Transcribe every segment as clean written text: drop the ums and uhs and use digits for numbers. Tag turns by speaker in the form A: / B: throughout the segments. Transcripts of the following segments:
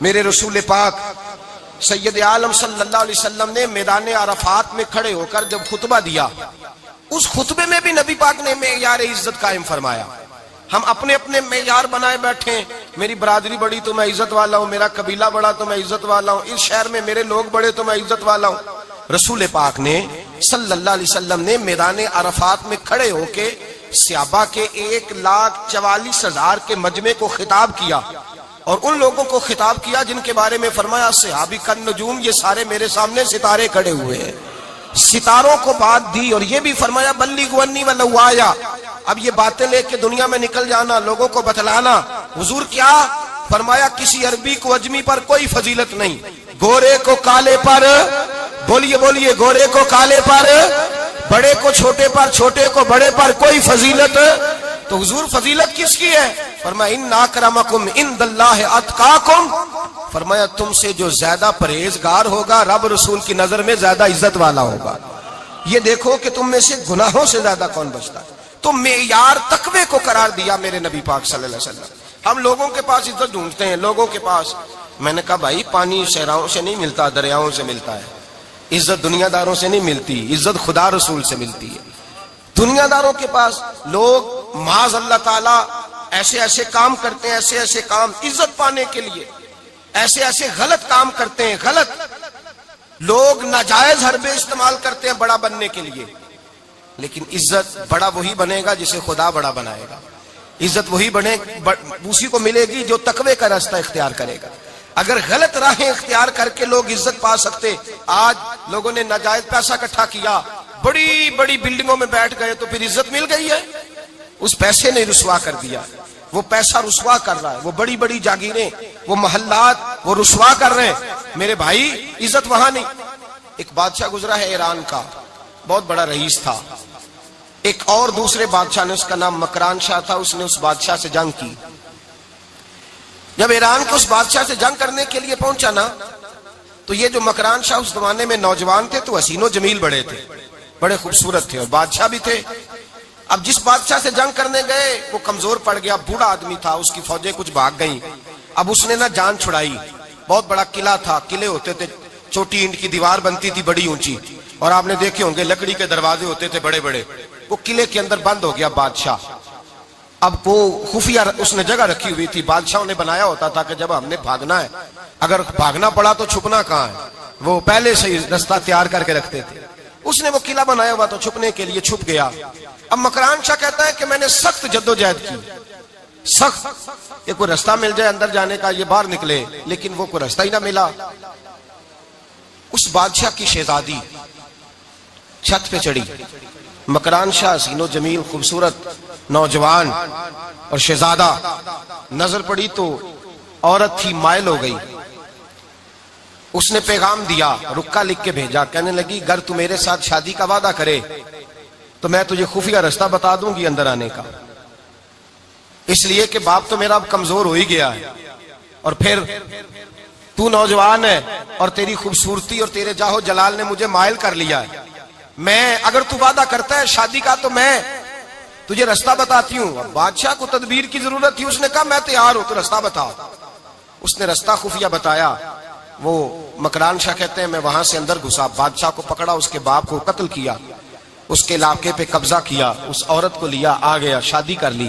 A: میرے رسول پاک سید عالم صلی اللہ علیہ وسلم نے میدان عرفات میں کھڑے ہو کر جب خطبہ دیا، اس خطبے میں بھی نبی پاک نے معیار عزت قائم فرمایا۔ ہم اپنے اپنے معیار بنائے بیٹھے، میری برادری بڑی تو میں عزت والا ہوں، میرا قبیلہ بڑا تو میں عزت والا ہوں، اس شہر میں میرے لوگ بڑے تو میں عزت والا ہوں۔ رسول پاک نے صلی اللہ علیہ وسلم نے میدان عرفات میں کھڑے ہو کے صحابہ کے 1,44,000 کے مجمع کو خطاب کیا، اور ان لوگوں کو خطاب کیا جن کے بارے میں فرمایا صحابی کن نجوم، یہ سارے میرے سامنے ستارے کھڑے ہوئے ہیں۔ ستاروں کو بات دی اور یہ بھی فرمایا بلغوا انی ولو آیا، اب یہ باتیں لے کے دنیا میں نکل جانا، لوگوں کو بتلانا۔ حضور کیا فرمایا؟ کسی عربی کو اجمی پر کوئی فضیلت نہیں، گورے کو کالے پر، بولیے بولیے، گورے کو کالے پر، بڑے کو چھوٹے پر، چھوٹے کو بڑے پر کوئی فضیلت۔ تو حضور فضیلت کس کی ہے؟ فرمایا ان اکرمکم عند اللہ اتقاکم، فرمایا تم سے جو زیادہ پرہیزگار ہوگا رب رسول کی نظر میں زیادہ عزت والا ہوگا۔ یہ دیکھو کہ تم میں سے گناہوں سے زیادہ کون بچتا ہے۔ تو معیار تقوی کو قرار دیا میرے نبی پاک صلی اللہ علیہ وسلم۔ ہم لوگوں کے پاس عزت ڈھونڈتے ہیں، لوگوں کے پاس، میں نے کہا بھائی پانی صحراؤں سے نہیں ملتا، دریاؤں سے ملتا ہے۔ عزت دنیا داروں سے نہیں ملتی، عزت خدا رسول سے ملتی ہے۔ دنیا داروں کے پاس لوگ معاذ اللہ تعالی ایسے ایسے کام کرتے ہیں، ایسے ایسے کام عزت پانے کے لیے، ایسے ایسے غلط کام کرتے ہیں، غلط لوگ ناجائز حربے استعمال کرتے ہیں بڑا بننے کے لیے۔ لیکن عزت بڑا وہی بنے گا جسے خدا بڑا بنائے گا، عزت وہی بنے اسی کو ملے گی جو تقوی کا راستہ اختیار کرے گا۔ اگر غلط راہیں اختیار کر کے لوگ عزت پا سکتے، آج لوگوں نے ناجائز پیسہ اکٹھا کیا، بڑی بڑی بلڈنگوں میں بیٹھ گئے تو پھر عزت مل گئی ہے؟ اس پیسے نے رسوا کر دیا، وہ پیسہ رسوا کر رہا ہے، وہ بڑی بڑی جاگیریں، وہ محلات وہ رسوا کر رہے ہیں۔ میرے بھائی عزت وہاں نہیں۔ ایک بادشاہ گزرا ہے ایران کا، بہت بڑا رئیس تھا۔ ایک اور دوسرے بادشاہ نے، اس کا نام مکران شاہ تھا، اس نے اس بادشاہ سے جنگ کی۔ جب ایران کو اس بادشاہ سے جنگ کرنے کے لیے پہنچا نا، تو یہ جو مکران شاہ اس زمانے میں نوجوان تھے تو حسین و جمیل بڑے تھے، بڑے خوبصورت تھے، اور بادشاہ بھی تھے۔ اب جس بادشاہ سے جنگ کرنے گئے وہ کمزور پڑ گیا، بوڑھا آدمی تھا، اس کی فوجیں کچھ بھاگ گئیں۔ اب اس نے نا جان چھڑائی، بہت بڑا قلعہ تھا، قلعے ہوتے تھے، چھوٹی اینٹ کی دیوار بنتی تھی بڑی اونچی، اور آپ نے دیکھے ہوں گے لکڑی کے دروازے ہوتے تھے بڑے بڑے۔ وہ قلعے کے اندر بند ہو گیا بادشاہ۔ اب وہ خفیہ اس نے جگہ رکھی ہوئی تھی، بادشاہوں نے بنایا ہوتا تھا کہ جب ہم نے بھاگنا ہے، اگر بھاگنا پڑا تو چھپنا کہاں ہے، وہ پہلے سے راستہ تیار کر کے رکھتے تھے۔ اس نے وہ قلعہ بنایا ہوا تو چھپنے کے لیے چھپ گیا۔ اب مکران شاہ کہتا ہے کہ میں نے سخت جدوجہد کی، سخت، یہ کوئی راستہ مل جائے اندر جانے کا، یہ باہر نکلے، لیکن وہ کوئی راستہ ہی نہ ملا۔ اس بادشاہ کی شہزادی چھت پہ چڑھی، مکران شاہ حسین و جمیل خوبصورت نوجوان اور شہزادہ، نظر پڑی تو عورت تھی، مائل ہو گئی۔ اس نے پیغام دیا، رکا لکھ کے بھیجا، کہنے لگی اگر تو میرے ساتھ شادی کا وعدہ کرے تو میں تجھے خفیہ راستہ بتا دوں گی اندر آنے کا، اس لیے کہ باپ تو میرا اب کمزور ہو ہی گیا ہے، اور پھر تو نوجوان ہے اور تیری خوبصورتی اور تیرے جاہو جلال نے مجھے مائل کر لیا ہے۔ میں اگر تو وعدہ کرتا ہے شادی کا تو میں تجھے راستہ بتاتی ہوں۔ اب بادشاہ کو تدبیر کی ضرورت تھی، اس نے کہا میں تیار ہوں، تو راستہ بتا۔ اس نے راستہ خفیہ بتایا۔ وہ مکران شاہ کہتے ہیں میں وہاں سے اندر گھسا، بادشاہ کو پکڑا، اس کے باپ کو قتل کیا، اس کے علاقے پہ قبضہ کیا، اس عورت کو لیا، آ گیا، شادی کر لی۔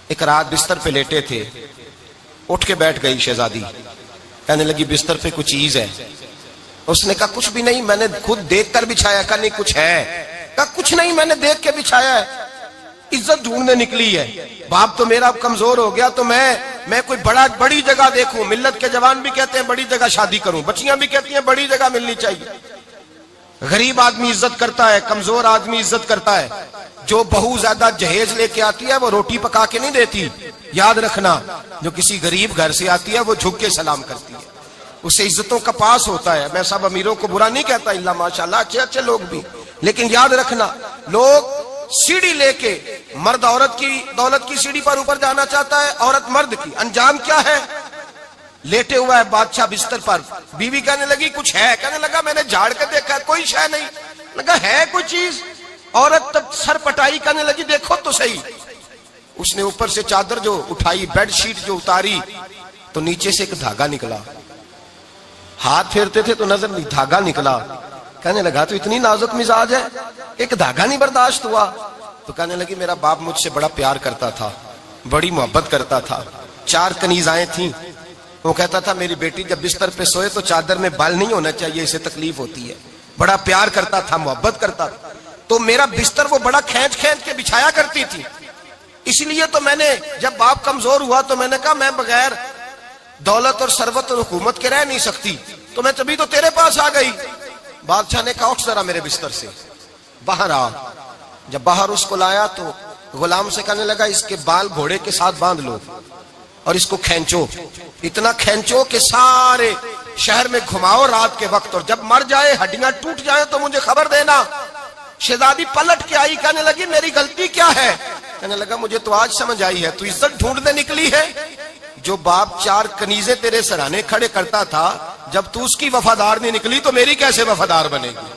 A: ایک رات بستر پہ لیٹے تھے، اٹھ کے بیٹھ گئی شہزادی، کہنے لگی بستر پہ کچھ چیز ہے۔ اس نے کہا کچھ بھی نہیں، میں نے خود دیکھ کر بچھایا۔ کہا نہیں کچھ ہے۔ کہا کچھ نہیں، میں نے دیکھ کے بچھایا ہے، عزت ڈھونڈنے نکلی ہے، باپ تو میرا اب کمزور ہو گیا، تو میں کوئی بڑی جگہ دیکھوں۔ ملت کے جوان بھی کہتے ہیں بڑی جگہ شادی کروں، بچیاں بھی کہتی ہیں بڑی جگہ ملنی چاہیے۔ غریب آدمی عزت کرتا ہے، کمزور آدمی عزت کرتا ہے۔ جو بہو زیادہ جہیز لے کے آتی ہے وہ روٹی پکا کے نہیں دیتی، یاد رکھنا۔ جو کسی غریب گھر سے آتی ہے وہ جھک کے سلام کرتی ہے، اسے عزتوں کا پاس ہوتا ہے۔ میں سب امیروں کو برا نہیں کہتا، اللہ ماشاءاللہ اچھے اچھے لوگ بھی، لیکن یاد رکھنا لوگ سیڑھی لے کے، مرد عورت کی دولت کی سیڑھی پر اوپر جانا چاہتا ہے، عورت مرد کی، انجام کیا ہے؟ لیٹے ہوا ہے بادشاہ بستر پر، بیوی کہنے لگی کچھ ہے، کہنے لگا میں نے جھاڑ کے دیکھا ہے کوئی شے نہیں، لگا ہے کوئی چیز، عورت تب سر پٹائی، کہنے لگی دیکھو تو صحیح۔ اس نے اوپر سے چادر جو اٹھائی، بیڈ شیٹ جو اتاری، تو نیچے سے ایک دھاگا نکلا، ہاتھ پھیرتے تھے تو نظر نہیں، دھاگا نکلا۔ کہنے لگا تو اتنی نازک مزاج ہے، ایک دھاگا نہیں برداشت ہوا؟ تو کہنے لگی میرا باپ مجھ سے بڑا پیار کرتا تھا، بڑی محبت کرتا تھا، 4 کنیزائیں تھیں، وہ کہتا تھا میری بیٹی جب بستر پہ سوئے تو چادر میں بال نہیں ہونا چاہیے، اسے تکلیف ہوتی ہے، بڑا پیار کرتا تھا، محبت کرتا تھا، تو میرا بستر وہ بڑا کھینچ کھینچ کے بچھایا کرتی تھی، اس لیے تو میں نے جب باپ کمزور ہوا تو میں نے کہا میں بغیر دولت اور ثروت اور حکومت کے رہ نہیں سکتی، تو میں تبھی تو تیرے پاس آ گئی۔ بادشاہ نے کہا اٹھ ذرا میرے بستر سے، باہر آ۔ جب باہر اس کو لایا تو غلام سے کہنے لگا اس کے بال گھوڑے کے ساتھ باندھ لو اور اس کو کھینچو، اتنا کھینچو کہ سارے شہر میں گھماؤ رات کے وقت، اور جب مر جائے ہڈیاں ٹوٹ جائیں تو مجھے خبر دینا۔ شہزادی پلٹ کے آئی، کہنے لگی میری غلطی کیا ہے؟ کہنے لگا مجھے تو آج سمجھ آئی ہے، تو عزت ڈھونڈنے نکلی ہے؟ جو باپ 4 کنیزیں تیرے سرانے کھڑے کرتا تھا، جب تو اس کی وفادار نہیں نکلی تو میری کیسے وفادار بنے گی؟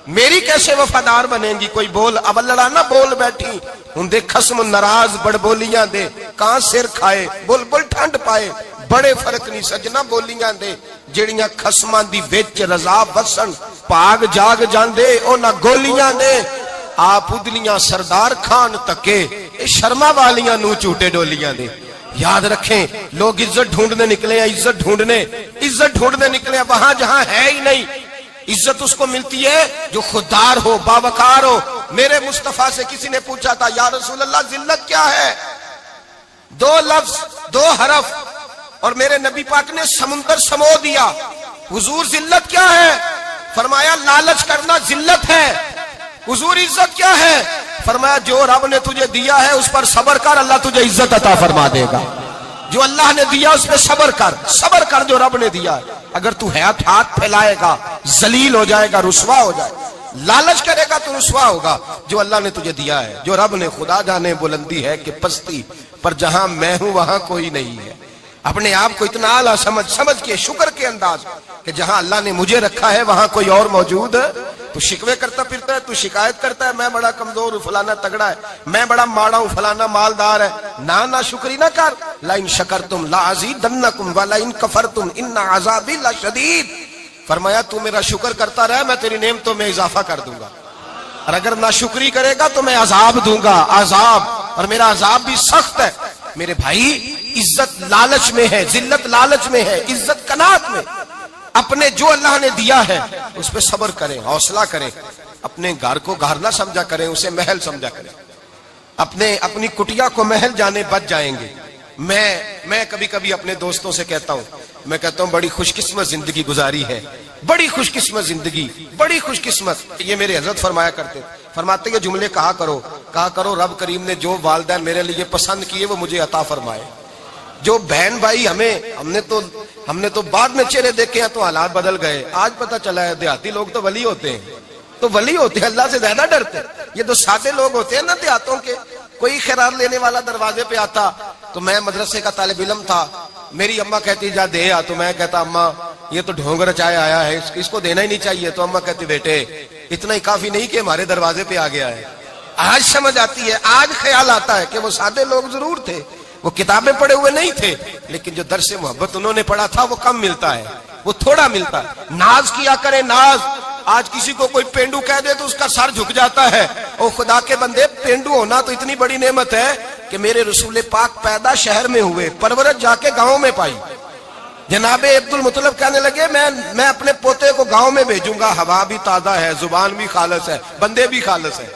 A: میری کیسے وفادار بنے گی؟ کوئی بول اب لڑانا بول بیٹھی ہوں دے خصم ناراض بڑ بولیاں دے، کہاں سر کھائے بول بول ٹھنڈ پائے، بڑے فرق نہیں سجنا بولیاں دے، جڑیاں خصماں دی وچ رضا وسن پاگ جاگ جاندے او نہ گولیاں دے، آپ ادلیاں سردار خان تکے اے شرما والیاں نو چوٹے ڈولیاں دے۔ یاد رکھیں لوگ عزت ڈھونڈنے نکلے ہیں، عزت ڈھونڈنے نکلے ہیں وہاں جہاں ہے ہی نہیں۔ عزت اس کو ملتی ہے جو خوددار ہو، باوقار ہو۔ میرے مصطفیٰ سے کسی نے پوچھا تھا یا رسول اللہ ذلت کیا ہے؟ 2 لفظ 2 حرف اور میرے نبی پاک نے سمندر سمو دیا۔ حضور ذلت کیا ہے؟ فرمایا لالچ کرنا ذلت ہے۔ حضور عزت کیا ہے؟ فرمایا جو رب نے تجھے دیا ہے اس پر صبر کر، اللہ تجھے عزت عطا فرما دے گا۔ جو اللہ نے دیا اس پہ صبر کر جو رب نے دیا ہے۔ اگر تو ہاتھ پھیلائے گا ذلیل ہو جائے گا، رسوا ہو جائے گا، لالچ کرے گا تو رسوا ہوگا۔ جو اللہ نے تجھے دیا ہے، جو رب نے، خدا جانے بلندی ہے کہ پستی، پر جہاں میں ہوں وہاں کوئی نہیں ہے۔ اپنے آپ کو اتنا اعلیٰ سمجھ کے شکر کے انداز کہ جہاں اللہ نے مجھے رکھا ہے وہاں کوئی اور موجود ہے۔ تو شکوے کرتا پھرتا ہے، تو شکایت کرتا ہے میں بڑا کمزور ہوں، فلانا تگڑا ہے، میں بڑا ماڑا ہوں، فلانا مالدار ہے، نا شکری نہ کر۔ لئن شکرتم لازیدنکم ولئن کفرتم ان عذابی لشدید۔ فرمایا تو میرا شکر کرتا رہے، میں تیری نعمتوں میں اضافہ کر دوں گا، اور اگر ناشکری کرے گا تو میں عذاب دوں گا، عذاب، اور میرا عذاب بھی سخت ہے۔ میرے بھائی عزت لالچ میں ہے، ذلت لالچ میں ہے، عزت قناعت میں۔ اپنے جو اللہ نے دیا ہے اس پہ صبر کریں، حوصلہ کریں، اپنے گھر کو گھر نہ سمجھا کریں، اسے محل سمجھا کریں۔ اپنی کٹیا کو محل جانے بچ جائیں گے۔ میں کبھی کبھی اپنے دوستوں سے کہتا ہوں بڑی خوش قسمت زندگی گزاری ہے، بڑی خوش قسمت زندگی، بڑی خوش قسمت۔ یہ میرے حضرت فرمایا کرتے، فرماتے یہ جملے کہا کرو رب کریم نے جو والدین میرے لیے پسند کیے وہ مجھے عطا فرمائے۔ جو بہن بھائی ہم نے تو بعد میں چہرے دیکھے ہیں تو حالات بدل گئے، آج پتہ چلا ہے دیہاتی لوگ تو ولی ہوتے ہیں، اللہ سے زیادہ ڈرتے ہیں۔ یہ تو سادے لوگ ہوتے ہیں نا دیہاتوں کے، کوئی خیرات لینے والا دروازے پہ آتا تو میں مدرسے کا طالب علم تھا، میری اماں کہتی جا دے آ، تو میں کہتا اماں یہ تو ڈھونگ رچائے آیا ہے، اس کو دینا ہی نہیں چاہیے، تو اماں کہتی بیٹے اتنا ہی کافی نہیں کہ ہمارے دروازے پہ آ گیا ہے۔ آج سمجھ آتی ہے، آج خیال آتا ہے کہ وہ سادے لوگ ضرور تھے، وہ کتابیں پڑھے ہوئے نہیں تھے، لیکن جو درس محبت انہوں نے پڑھا تھا وہ کم ملتا ہے، وہ تھوڑا ملتا ہے۔ ناز کیا کرے ناز، آج کسی کو کوئی پینڈو کہہ دے تو اس کا سر جھک جاتا ہے۔ او خدا کے بندے، پینڈو ہونا تو اتنی بڑی نعمت ہے کہ میرے رسول پاک پیدا شہر میں ہوئے، پرورش جا کے گاؤں میں پائی۔ جناب عبد المطلب کہنے لگے میں اپنے پوتے کو گاؤں میں بھیجوں گا، ہوا بھی تازہ ہے، زبان بھی خالص ہے، بندے بھی خالص ہے۔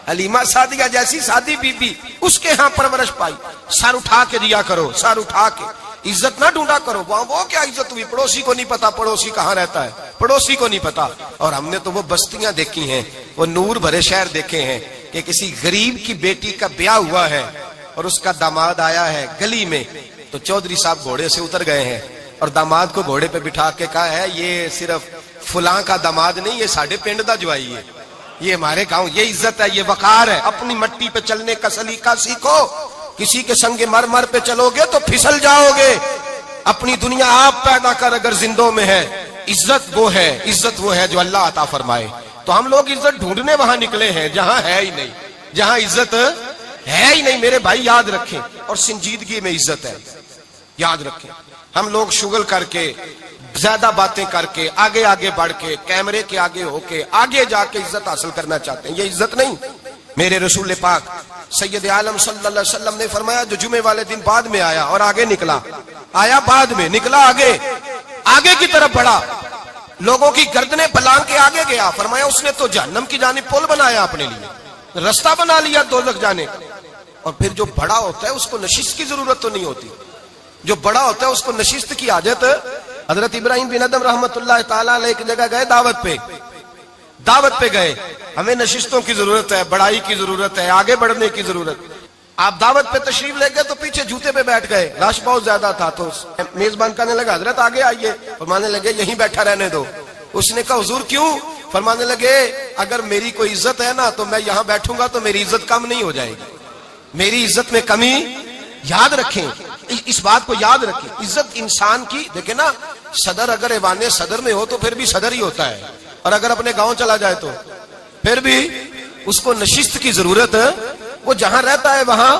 A: حلیمہ سعدیہ جیسی سادی بی بی، اس کے ہاں پرورش پائی۔ سر اٹھا کے دیا کرو، سر اٹھا کے، عزت نہ ڈھونڈا کرو۔ وہ کیا عزت ہوئی؟ پڑوسی کو نہیں پتا پڑوسی کہاں رہتا ہے، پڑوسی کو نہیں پتا۔ اور ہم نے تو وہ بستیاں دیکھی ہیں، وہ نور بھرے شہر دیکھے ہیں کہ کسی غریب کی بیٹی کا بیاہ ہوا ہے اور اس کا داماد آیا ہے گلی میں، تو چودھری صاحب گھوڑے سے اتر گئے ہیں اور داماد کو گھوڑے پہ بٹھا کے کہا ہے یہ صرف فلاں کا داماد نہیں، یہ ساڑھے پنڈ دا جوائی ہے، یہ ہمارے گاؤں، یہ عزت ہے، یہ وقار ہے۔ اپنی مٹی پہ چلنے کا سلیقہ سیکھو، کسی کے سنگ مرمر پہ چلو گے تو پھسل جاؤ گے۔ اپنی دنیا آپ پیدا کر اگر زندوں میں ہے، عزت وہ ہے جو اللہ عطا فرمائے۔ تو ہم لوگ عزت ڈھونڈنے وہاں نکلے ہیں جہاں ہے ہی نہیں، جہاں عزت ہے ہی نہیں۔ میرے بھائی یاد رکھیں، اور سنجیدگی میں عزت ہے، یاد رکھیں۔ ہم لوگ شغل کر کے زیادہ باتیں کر کے آگے آگے بڑھ کے کیمرے کے آگے ہو کے آگے جا کے عزت حاصل کرنا چاہتے ہیں. یہ عزت نہیں. میرے رسول پاک سید عالم صلی اللہ علیہ وسلم نے فرمایا جو جمعے والے دن بعد میں آیا اور آگے نکلا, آیا بعد میں, نکلا آگے کی طرف بڑھا, لوگوں کی گردنیں پلانگ کے آگے گیا, فرمایا اس نے تو جہنم کی جانب پل بنایا اپنے لیے, رستہ بنا لیا دوزخ جانے. اور پھر جو بڑا ہوتا ہے اس کو نشست کی ضرورت تو نہیں ہوتی. جو بڑا ہوتا ہے اس کو نشست کی حاجت. حضرت ابراہیم بن ادم رحمت اللہ تعالیٰ علیہ ایک جگہ گئے دعوت پہ گئے. ہمیں نشستوں کی ضرورت ہے, بڑائی کی ضرورت ہے, آگے بڑھنے کی ضرورت. آپ دعوت پہ تشریف لے گئے تو پیچھے جوتے پہ بیٹھ گئے, رش بہت زیادہ تھا. تو میزبان کہنے لگا حضرت آگے آئیے, فرمانے لگے یہیں بیٹھا رہنے دو. اس نے کہا حضور کیوں؟ فرمانے لگے اگر میری کوئی عزت ہے نا تو میں یہاں بیٹھوں گا تو میری عزت کم نہیں ہو جائے گی, میری عزت میں کمی. یاد رکھیں, اس بات کو یاد رکھیں. عزت انسان کی, دیکھیں نا, صدر اگر ایوان صدر میں ہو تو پھر بھی صدر ہی ہوتا ہے, اور اگر اپنے گاؤں چلا جائے تو پھر بھی اس کو نشست کی ضرورت ہے. وہ جہاں رہتا ہے وہاں.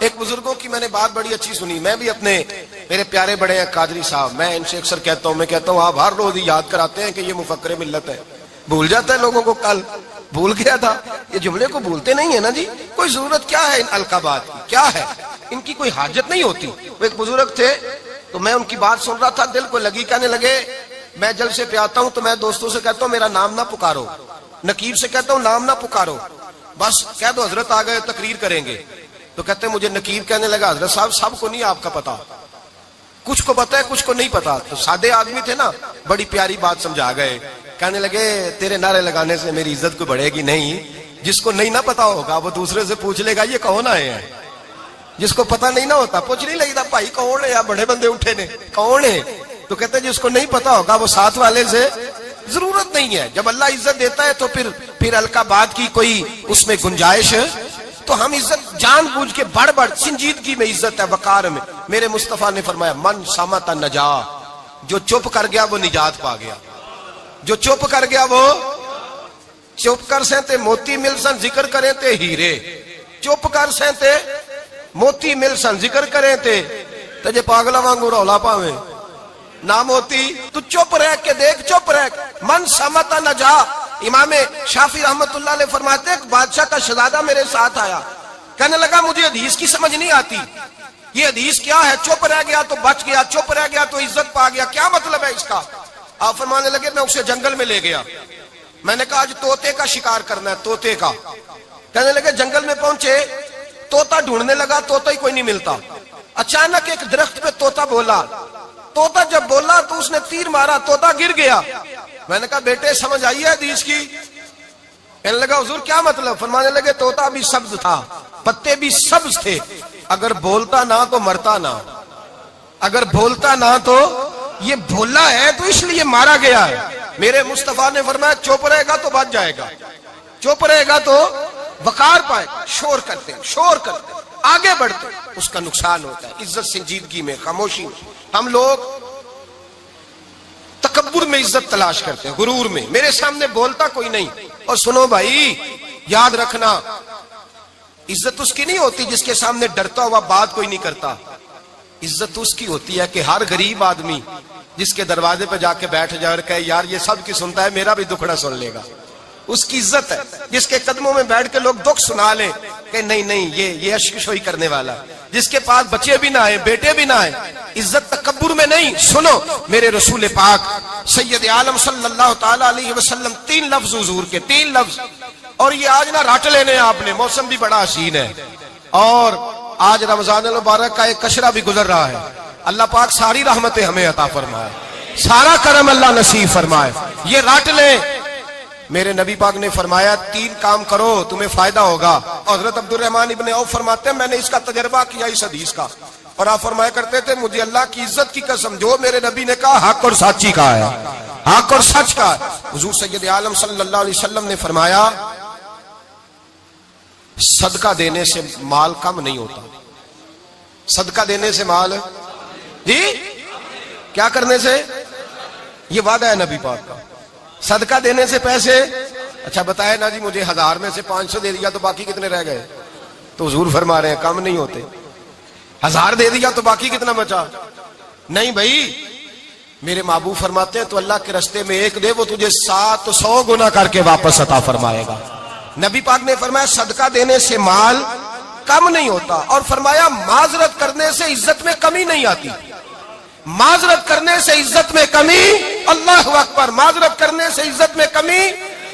A: ایک بزرگوں کی میں نے بات بڑی اچھی سنی. میں بھی اپنے میرے پیارے بڑے ہیں قادری صاحب, میں ان سے اکثر کہتا ہوں, میں کہتا ہوں آپ ہر روز یاد کراتے ہیں کہ یہ مفکر ملت ہے. بھول جاتا ہے لوگوں کو, کل بھول گیا تھا. یہ جملے کو بھولتے نہیں ہے نا جی. کوئی ضرورت کیا ہے ان القابات کی, کیا ہے ان کی, کوئی حاجت نہیں ہوتی. وہ ایک بزرگ تھے تو میں ان کی بات سن رہا تھا, دل کو لگی. کہنے لگے میں جلسے پہ آتا ہوں تو میں دوستوں سے کہتا ہوں میرا نام نہ پکارو, نقیب سے کہتا ہوں نام نہ پکارو, بس کہہ دو حضرت آ گئے تقریر کریں گے. تو کہتے ہیں مجھے نقیب کہنے لگا حضرت صاحب سب کو نہیں آپ کا پتا, کچھ کو پتا ہے کچھ کو نہیں پتا. تو سادے آدمی تھے نا, بڑی پیاری بات سمجھا گئے. کہنے لگے تیرے نعرے لگانے سے میری عزت کو بڑھے گی نہیں. جس کو نہیں نہ پتا ہوگا وہ دوسرے سے پوچھ لے گا یہ کون آئے ہیں. جس کو پتا نہیں نہ ہوتا پوچھ نہیں لگتا بھائی کون ہے, یا بڑے بندے اٹھے نے کون ہے. تو کہتے ہیں جس کو نہیں پتا ہوگا وہ ساتھ والے سے ضرورت نہیں ہے. جب اللہ عزت دیتا ہے تو پھر القابات کی کوئی اس میں گنجائش. تو ہم عزت جان بوجھ کے بڑھ سنجیدگی میں عزت ہے, وقار میں. میرے مصطفیٰ نے فرمایا من صمت نجا, جو چپ کر گیا وہ نجات پا گیا. جو چپ کر گیا وہ چپ کر سہتے موتی مل سن ذکر کریں تے ہیرے. چپ کر سہتے موتی مل سن ذکر کریں تے جے پاگلا وانگو رولا پاویں نہ موتی. تو چپ رہ کے دیکھ, چپ رہ. من صمت نجا. امام شافعی رحمت اللہ علیہ فرماتے ہیں ایک بادشاہ کا شہزادہ میرے ساتھ آیا, کہنے لگا مجھے حدیث کی سمجھ نہیں آتی, یہ حدیث کیا ہے, چپ رہ گیا تو بچ گیا, چپ رہ گیا تو عزت پا گیا, کیا مطلب ہے اس کا؟ آپ فرمانے لگے میں اسے جنگل میں لے گیا, میں نے کہا آج طوطے کا شکار کرنا ہے, طوطے کا. کہنے لگے جنگل میں پہنچے, طوطا ڈھونڈنے لگا, طوطا ہی کوئی نہیں ملتا. اچانک ایک درخت پہ طوطا بولا, طوطا جب بولا تو اس نے تیر مارا, طوطا گر گیا. میں نے کہا بیٹے سمجھ آئی ہے حدیث کی؟ کہنے لگا حضور کیا مطلب؟ فرمانے لگے طوطا بھی سبز تھا, پتے بھی سبز تھے, اگر بولتا نہ تو مرتا نہ, اگر بولتا نہ تو یہ بولا ہے تو اس لیے مارا گیا ہے. میرے مصطفیٰ نے فرمایا چپ رہے گا تو بچ جائے گا, چپ رہے گا تو وقار پائے. شور کرتے آگے بڑھتے اس کا نقصان ہوتا ہے. عزت سنجیدگی میں, خاموشی میں. ہم لوگ تکبر میں عزت تلاش کرتے ہیں, غرور میں. میرے سامنے بولتا کوئی نہیں. اور سنو بھائی یاد رکھنا, عزت اس کی نہیں ہوتی جس کے سامنے ڈرتا ہوا بات کوئی نہیں کرتا. عزت اس کی ہوتی ہے کہ ہر غریب آدمی جس کے دروازے پہ جا کے بیٹھ جائے اور کہے یار یہ سب کی سنتا ہے, میرا بھی دکھڑا سن لے گا, اس کی عزت ہے. جس کے قدموں میں بیٹھ کے لوگ دکھ سنا لیں کہ نہیں یہ اشکشوئی کرنے والا, جس کے پاس بچے بھی نہ آئے, بیٹے بھی نہ آئے. عزت تکبر میں نہیں. سنو میرے رسول پاک سید عالم صلی اللہ تعالی علیہ وسلم 3 لفظ حضور کے, 3 لفظ. اور یہ آج نہ رٹ لینے آپ نے, موسم بھی بڑا حسین ہے اور آج رمضان المبارک کا ایک کشرہ بھی گزر رہا ہے. اللہ پاک ساری رحمتیں ہمیں عطا فرمائے, سارا کرم اللہ نصیب فرمائے. یہ رٹ لیں. میرے نبی پاک نے فرمایا 3 کام کرو تمہیں فائدہ ہوگا. حضرت عبد الرحمن ابن عوف فرماتے ہیں میں نے اس کا تجربہ کیا اس حدیث کا, اور آپ فرمایا کرتے تھے مجھے اللہ کی عزت کی قسم جو میرے نبی نے کہا حق اور سچی کا ہے, حق اور سچ کا ہے. حضور سید عالم صلی اللہ علیہ وسلم نے فرمایا صدقہ دینے سے مال کم نہیں ہوتا. صدقہ دینے سے مال, جی کیا کرنے سے؟ یہ وعدہ ہے نبی پاک کا. صدقہ دینے سے پیسے, اچھا بتائے نا جی مجھے 1000 میں سے 500 دے دیا تو باقی کتنے رہ گئے؟ تو حضور فرما رہے ہیں کم نہیں ہوتے. 1000 دے دیا تو باقی کتنا بچا؟ نہیں بھائی، میرے محبوب فرماتے ہیں تو اللہ کے راستے میں ایک دے وہ تجھے 700 گنا کر کے واپس عطا فرمائے گا۔ نبی پاک نے فرمایا صدقہ دینے سے مال کم نہیں ہوتا، اور فرمایا معذرت کرنے سے عزت میں کمی نہیں آتی۔ معذرت کرنے سے عزت میں کمی، اللہ اکبر، معذرت کرنے سے عزت میں کمی،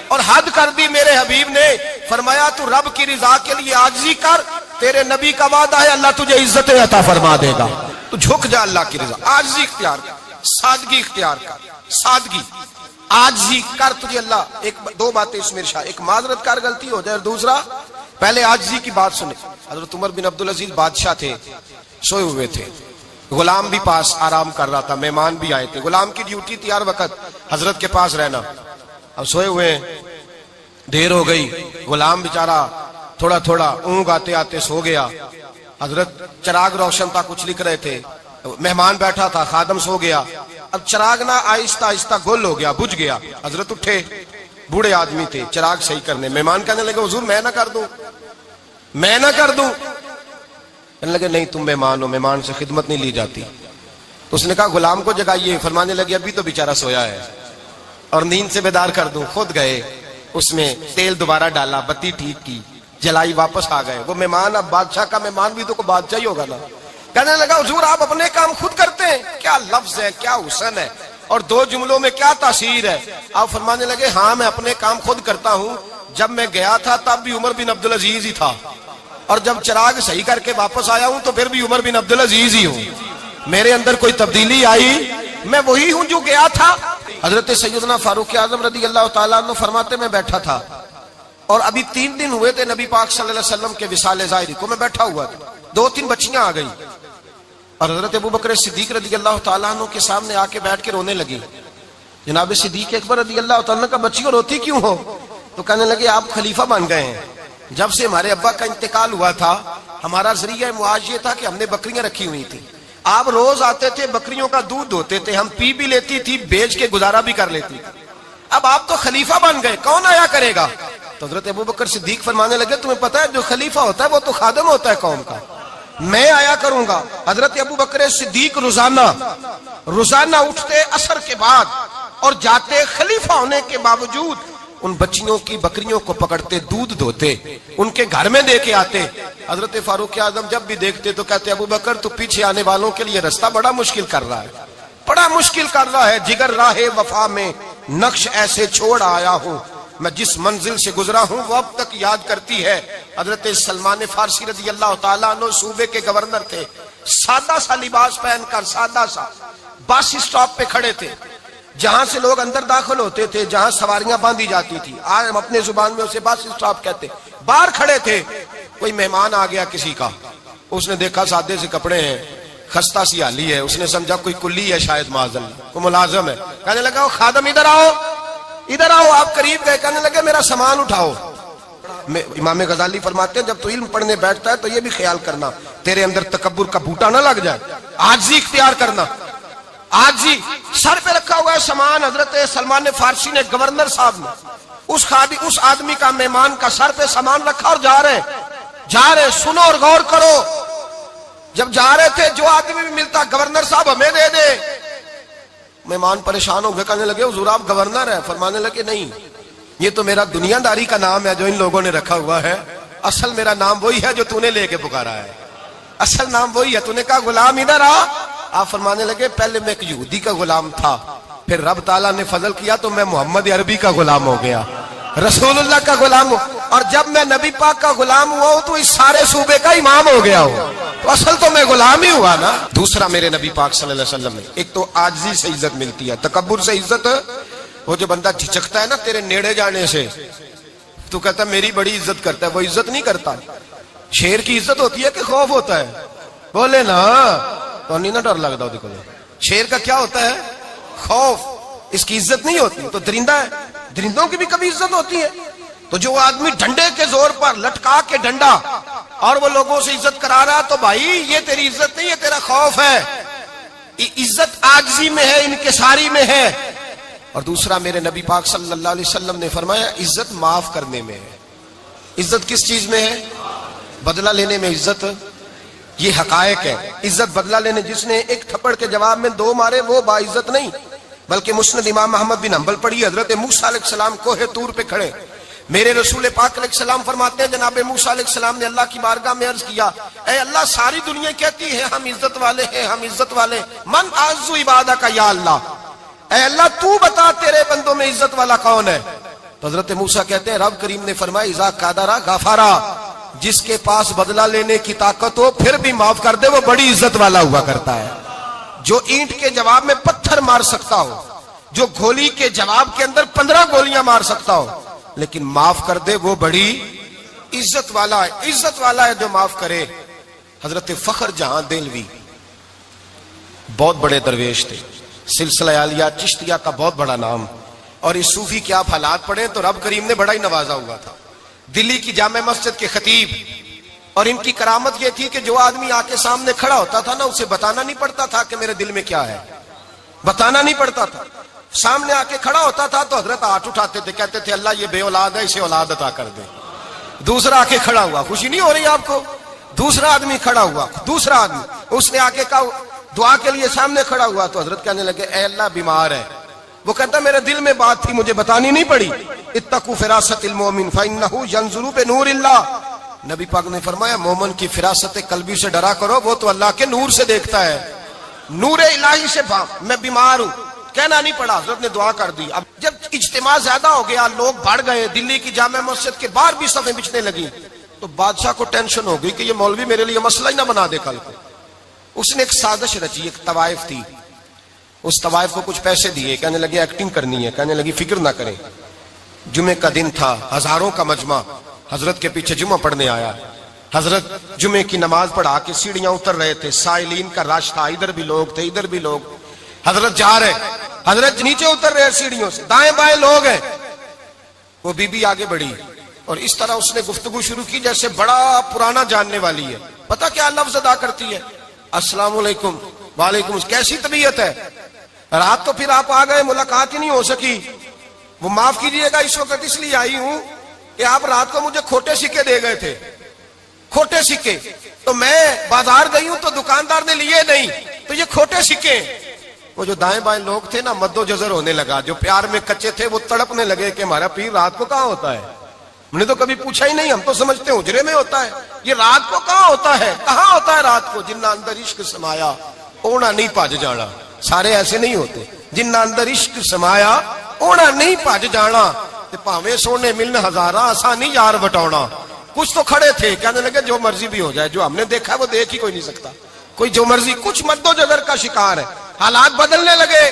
A: اور حد کر دی میرے حبیب نے، فرمایا تو رب کی رضا کے لیے عاجزی کر، تیرے نبی کا وعدہ ہے اللہ تجھے عزت عطا فرما دے گا۔ تو جھک جا اللہ کی رضا، عاجزی اختیار کر، سادگی اختیار کر، سادگی عاجزی کر، تجھے اللہ دو باتیں اس میں ارشاد، ایک معذرت کر غلطی ہو جائے، اور دوسرا پہلے عاجزی کی بات سنے۔ حضرت عمر بن عبدالعزیز بادشاہ تھے، سوئے ہوئے تھے، غلام بھی پاس آرام کر رہا تھا، مہمان بھی آئے تھے، غلام کی ڈیوٹی تھی ہر وقت حضرت کے پاس رہنا۔ اب سوئے ہوئے ہیں، دیر ہو گئی، غلام بیچارہ تھوڑا تھوڑا اونگ آتے آتے سو گیا، حضرت چراغ روشن تھا، کچھ لکھ رہے تھے، مہمان بیٹھا تھا، خادم سو گیا، اب چراغ نہ آہستہ آہستہ گل ہو گیا، بجھ گیا، حضرت اٹھے، بوڑھے آدمی تھے، چراغ صحیح کرنے، مہمان کہنے لگے حضور میں نہ کر دوں، میں نہ کر دوں، کہنے لگے نہیں تم مہمان ہو، مہمان سے خدمت نہیں لی جاتی۔ تو اس نے کہا غلام کو جگائیے، فرمانے لگے ابھی تو بیچارہ سویا ہے اور نیند سے بیدار کر دوں، خود گئے، اس میں تیل دوبارہ ڈالا، بتی ٹھیک کی، جلائی، واپس آ گئے۔ وہ مہمان اب بادشاہ کا مہمان بھی تو کوئی بادشاہ ہی ہوگا نا، کہنے لگا حضور آپ اپنے کام خود کرتے ہیں، کیا لفظ ہے، کیا حسن ہے، اور دو جملوں میں کیا تاثیر ہے۔ آپ فرمانے لگے ہاں میں اپنے کام خود کرتا ہوں، جب میں گیا تھا تب بھی عمر بن عبدالعزیز ہی تھا، اور جب چراغ صحیح کر کے واپس آیا ہوں تو پھر بھی عمر بن عبدالعزیز ہی ہوں، میرے اندر کوئی تبدیلی آئی، میں وہی ہوں جو گیا تھا۔ حضرت سیدنا فاروق اعظم رضی اللہ تعالیٰ عنہ فرماتے میں بیٹھا تھا، اور ابھی 3 دن ہوئے تھے نبی پاک صلی اللہ علیہ وسلم کے وصال ظاہری کو، میں بیٹھا ہوا تھا، 2-3 بچیاں آ گئی، اور حضرت ابوبکر صدیق رضی اللہ تعالیٰ عنہ کے سامنے آ کے بیٹھ کے رونے لگی۔ جناب صدیق اکبر رضی اللہ تعالیٰ عنہ کا بچیوں روتی کیوں ہو؟ تو کہنے لگے آپ خلیفہ بن گئے ہیں، جب سے ہمارے ابا کا انتقال ہوا تھا ہمارا ذریعہ معاش یہ تھا کہ ہم نے بکریاں رکھی ہوئی تھی، آپ روز آتے تھے، بکریوں کا دودھ دھوتے تھے، ہم پی بھی لیتی تھی، بیچ کے گزارا بھی کر لیتی تھی، اب آپ تو خلیفہ بن گئے، کون آیا کرے گا؟ تو حضرت ابوبکر صدیق فرمانے لگے تمہیں پتہ ہے جو خلیفہ ہوتا ہے وہ تو خادم ہوتا ہے قوم کا، میں آیا کروں گا۔ حضرت ابوبکر صدیق روزانہ اٹھتے عصر کے بعد اور جاتے، خلیفہ ہونے کے باوجود ان بچیوں کی بکریوں کو پکڑتے، دودھ دھوتے، ان کے گھر میں دے کے آتے۔ حضرت فاروق اعظم جب بھی دیکھتے تو کہتے ابوبکر تو پیچھے آنے والوں کے لیے رستہ بڑا مشکل کر رہا ہے، بڑا مشکل کر رہا ہے، جگر راہ وفا میں نقش ایسے چھوڑ آیا ہوں، میں جس منزل سے گزرا ہوں وہ اب تک یاد کرتی ہے۔ حضرت سلمان فارسی رضی اللہ تعالیٰ عنہ صوبے کے گورنر تھے، سادہ سا لباس پہن کر، سادہ سا، بس اسٹاپ پہ کھڑے تھے، جہاں سے لوگ اندر داخل ہوتے تھے، جہاں سواریاں باندھی جاتی تھی، آج ہم اپنے زبان میں اسے بس اسٹاپ کہتے، باہر کھڑے تھے۔ کوئی مہمان آ گیا کسی کا، اس نے دیکھا سادے سے کپڑے ہیں، خستہ سی حالی ہے، اس نے سمجھا کوئی کلی ہے، شاید معاذ اللہ کوئی ملازم ہے، کہنے لگا خادم ادھر آؤ، ادھر آؤ، آپ قریب گئے، کہنے لگے میرا سامان اٹھاؤ۔ امام غزالی فرماتے ہیں جب تو علم پڑھنے بیٹھتا ہے تو یہ بھی خیال کرنا تیرے اندر تکبر کا بوٹا نہ لگ جائے، عاجزی اختیار کرنا، عاجزی۔ سر پہ رکھا ہوا ہے سامان، حضرت سلمان فارسی نے، گورنر صاحب نے، اس آدمی کا، مہمان کا سر پہ سامان رکھا اور جا رہے، سنو اور غور کرو، جب جا رہے تھے جو آدمی بھی ملتا گورنر صاحب ہمیں دے دے، مہمان پریشان ہو گئے، کہنے لگے حضور آپ گورنر ہیں؟ فرمانے لگے نہیں، یہ تو میرا دنیا داری کا نام ہے جو ان لوگوں نے رکھا ہوا ہے، اصل میرا نام وہی ہے جو تو نے لے کے پکارا ہے، اصل نام وہی ہے۔ تو نے کہا غلام ادھر آ، آپ فرمانے لگے پہلے میں ایک یہودی کا غلام تھا، پھر رب تعالیٰ نے فضل کیا تو میں محمد عربی کا غلام ہو گیا، رسول اللہ کا غلام ہوں، اور جب میں نبی پاک کا غلام ہوا ہوں تو اس سارے صوبے کا امام ہو گیا ہوں، تو اصل تو میں غلام ہی ہوا نا۔ دوسرا میرے نبی پاک صلی اللہ علیہ وسلم نے، ایک تو عاجزی سے عزت ملتی ہے، تکبر سے عزت، وہ جو بندہ جھجکتا ہے نا تیرے نیڑے جانے سے، تو کہتا ہے میری بڑی عزت کرتا ہے، وہ عزت نہیں کرتا۔ شیر کی عزت ہوتی ہے کہ خوف ہوتا ہے؟ بولے نا، تو نہیں نا ڈر لگتا دیکھو، شیر کا کیا ہوتا ہے؟ خوف، اس کی عزت نہیں ہوتی۔ تو درندہ ہے، درندوں کی بھی کبھی عزت ہوتی ہے؟ تو جو آدمی ڈنڈے کے زور پر لٹکا کے ڈنڈا اور وہ لوگوں سے عزت کرا رہا، تو بھائی یہ تیری عزت نہیں، یہ تیرا خوف ہے۔ عزت عاجزی میں ہے، انکساری میں ہے۔ اور دوسرا میرے نبی پاک صلی اللہ علیہ وسلم نے فرمایا عزت معاف کرنے میں ہے۔ عزت کس چیز میں ہے؟ بدلہ لینے میں عزت، یہ حقائق ہے. عزت بدلہ لینے جس نے ایک تھپڑ کے جواب میں 2 مارے وہ باعزت نہیں، بلکہ مسند امام محمد بن حنبل پڑھی. حضرت موسیٰ علیہ السلام کوہ طور پہ کھڑے، میرے رسول پاک علیہ السلام فرماتے ہیں جناب موسیٰ علیہ السلام نے اللہ کی بارگاہ میں عرض کیا، اے اللہ ساری دنیا کہتی ہے ہم عزت والے ہیں، ہم عزت والے، من اعز عبادک یا اللہ، اے اللہ تو بتا تیرے بندوں میں عزت والا کون ہے؟ تو حضرت موسیٰ کہتے ہیں رب کریم نے فرمایا اذا قادر غفارا، جس کے پاس بدلہ لینے کی طاقت ہو پھر بھی معاف کر دے وہ بڑی عزت والا ہوا کرتا ہے. جو اینٹ کے جواب میں پتھر مار سکتا ہو، جو گولی کے جواب کے اندر 15 گولیاں مار سکتا ہو لیکن معاف کر دے وہ بڑی عزت والا ہے. عزت والا ہے جو معاف کرے. حضرت فخر جہاں دہلوی بہت بڑے درویش تھے، سلسلہ عالیہ چشتیہ کا بہت بڑا نام، اور اس صوفی کے آپ حالات پڑھیں تو رب کریم نے بڑا ہی نوازا ہوا تھا. دلی کی جامع مسجد کے خطیب، اور ان کی کرامت یہ تھی کہ جو آدمی آ کے سامنے کھڑا ہوتا تھا نا اسے بتانا نہیں پڑتا تھا کہ میرے دل میں کیا ہے، بتانا نہیں پڑتا تھا. سامنے آ کے کھڑا ہوتا تھا تو حضرت ہاتھ اٹھاتے تھے، کہتے تھے اللہ یہ بے اولاد ہے اسے اولاد عطا کر دے. دوسرا آ کے کھڑا ہوا، خوشی نہیں ہو رہی آپ کو؟ دوسرا آدمی کھڑا ہوا، دوسرا آدمی اس نے آ کے کہا دعا کے لیے سامنے کھڑا ہوا تو حضرت کہنے لگے اے اللہ بیمار ہے. وہ کہتا میرے دل میں بات تھی مجھے بتانی نہیں پڑی. اتقوا فراست المؤمن فانه ينظر بنور اللہ. نبی پاک نے فرمایا مومن کی فراست قلبی سے ڈرا کرو، وہ تو اللہ کے نور سے دیکھتا ہے. نور الہی سے میں بیمار ہوں کہنا نہیں پڑا، حضرت نے دعا کر دی. اب جب اجتماع زیادہ ہو گیا، لوگ بڑھ گئے، دلی کی جامع مسجد کے باہر بھی صفیں بچھنے لگی، تو بادشاہ کو ٹینشن ہو گئی کہ یہ مولوی میرے لیے مسئلہ ہی نہ بنا دے کل کو. اس نے ایک سازش رچی، ایک طوائف تھی، اس طوائف کو کچھ پیسے دیے، کہنے لگے ایکٹنگ کرنی ہے، کہنے لگی فکر نہ کریں. جمعے کا دن تھا، ہزاروں کا مجمع حضرت کے پیچھے جمعہ پڑھنے آیا. حضرت جمعے کی نماز پڑھا کے سیڑھیاں اتر رہے تھے، سائلین کا رش تھا، ادھر بھی لوگ تھے ادھر بھی لوگ. حضرت جا رہے، حضرت نیچے اتر رہے سیڑھیوں سے، دائیں بائیں لوگ ہیں. وہ بی بی آگے بڑھی اور اس طرح اس نے گفتگو شروع کی جیسے بڑا پرانا جاننے والی ہے. پتہ کیا لفظ ادا کرتی ہے؟ السلام علیکم. وعلیکم. کیسی طبیعت ہے؟ رات تو پھر آپ آ گئے، ملاقات ہی نہیں ہو سکی. وہ معاف کیجئے گا اس وقت اس لیے آئی ہوں کہ آپ رات کو مجھے کھوٹے سکے دے گئے تھے، کھوٹے سکے، تو میں بازار گئی ہوں تو دکاندار نے لیے نہیں، تو یہ کھوٹے سکے. وہ جو دائیں بائیں لوگ تھے نا مد و جزر ہونے لگا، جو پیار میں کچے تھے وہ تڑپنے لگے کہ ہمارا پیر رات کو کہاں ہوتا ہے. ہم نے تو کبھی پوچھا ہی نہیں، ہم تو سمجھتے ہیں حجرے میں ہوتا ہے، یہ رات کو کہاں ہوتا ہے، کہاں ہوتا ہے رات کو. جنہ اندر عشق سمایا اونا نہیں پاج جانا. سارے ایسے نہیں ہوتے. جنہ اندر عشق سمایا اونا نہیں پاج جانا. تے پاویں سونے ملن ہزاراں آسانی یار بٹاونا. کچھ تو کھڑے تھے کہنے لگے جو مرضی بھی ہو جائے، جو ہم نے دیکھا وہ دیکھ ہی کوئی نہیں سکتا، کوئی جو مرضی. کچھ مد و جزر کا شکار ہے. حالات بدلنے لگے.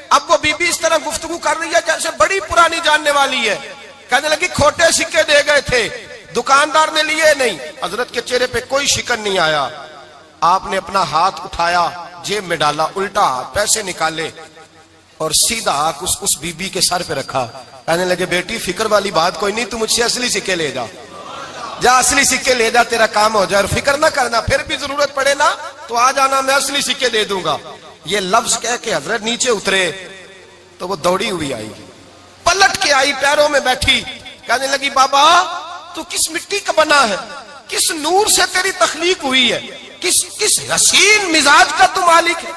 A: اب وہ بی بی اس طرح گفتگو کر رہی ہے جیسے بڑی پرانی جاننے والی ہے. کہنے لگی کھوٹے سکے دے گئے تھے، دکاندار نے لیے نہیں. حضرت کے چہرے پہ کوئی شکن نہیں آیا. آپ نے اپنا ہاتھ اٹھایا، جیب میں ڈالا، الٹا ہاتھ، پیسے نکالے اور سیدھا ہاتھ اس بی بی کے سر پہ رکھا. کہنے لگے بیٹی فکر والی بات کوئی نہیں، تو مجھ سے اصلی سکے لے جا، جا اصلی سکے لے جا، تیرا کام ہو جائے. اور فکر نہ کرنا، پھر بھی ضرورت پڑے نا تو آ جانا، میں اصلی سکے دے دوں گا. یہ لفظ کہہ کے حضرت نیچے اترے تو وہ دوڑی ہوئی آئی، پلٹ کے آئی، پیروں میں بیٹھی. کہنے لگی بابا تو کس مٹی کا بنا ہے، کس نور سے تیری تخلیق ہوئی ہے، کس حسین مزاج کا تو مالک ہے.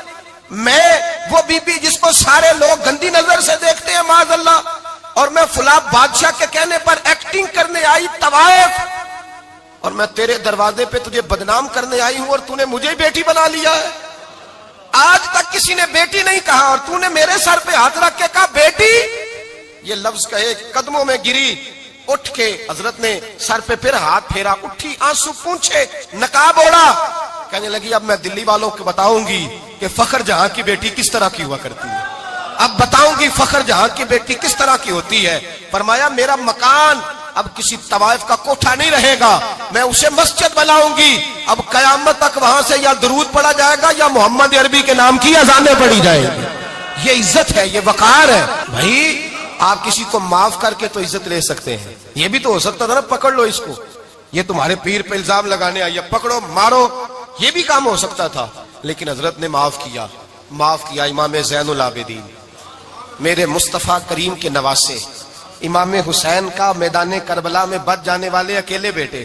A: میں وہ بی بی جس کو سارے لوگ گندی نظر سے دیکھتے ہیں معاذ اللہ، اور میں فلاں بادشاہ کے کہنے پر ایکٹنگ کرنے آئی طوائف، اور میں تیرے دروازے پہ تجھے بدنام کرنے آئی ہوں اور تو نے مجھے بیٹی بنا لیا ہے. آج تک کسی نے بیٹی نہیں کہا اور تو نے میرے سر پہ ہاتھ رکھ کے کہا بیٹی. یہ لفظ کہے قدموں میں گری، اٹھ کے حضرت نے سر پہ پھر ہاتھ پھیرا، اٹھی، آنسو پونچھے، نقاب اوڑا. کہنے لگی اب میں دلی والوں کو بتاؤں گی کہ فخر جہاں کی بیٹی کس طرح کی ہوا کرتی ہے، اب بتاؤں گی فخر جہاں کی بیٹی کس طرح کی ہوتی ہے. فرمایا میرا مکان اب کسی طوائف کا کوٹھا نہیں رہے گا، میں اسے مسجد بناؤں گی. اب قیامت تک وہاں سے یا درود پڑھا جائے گا یا محمد عربی کے نام کی اذانیں پڑھی جائے گی. یہ عزت ہے، یہ وقار ہے. بھائی آپ کسی کو معاف کر کے تو عزت لے سکتے ہیں، یہ بھی تو ہو سکتا تھا نا پکڑ لو اس کو، یہ تمہارے پیر پہ الزام لگانے آئی، پکڑو مارو، یہ بھی کام ہو سکتا تھا. لیکن حضرت نے معاف کیا. معاف کیا. امام زین العابدین میرے مصطفیٰ کریم کے نواسے، امام حسین کا میدان کربلا میں بچ جانے والے اکیلے بیٹے،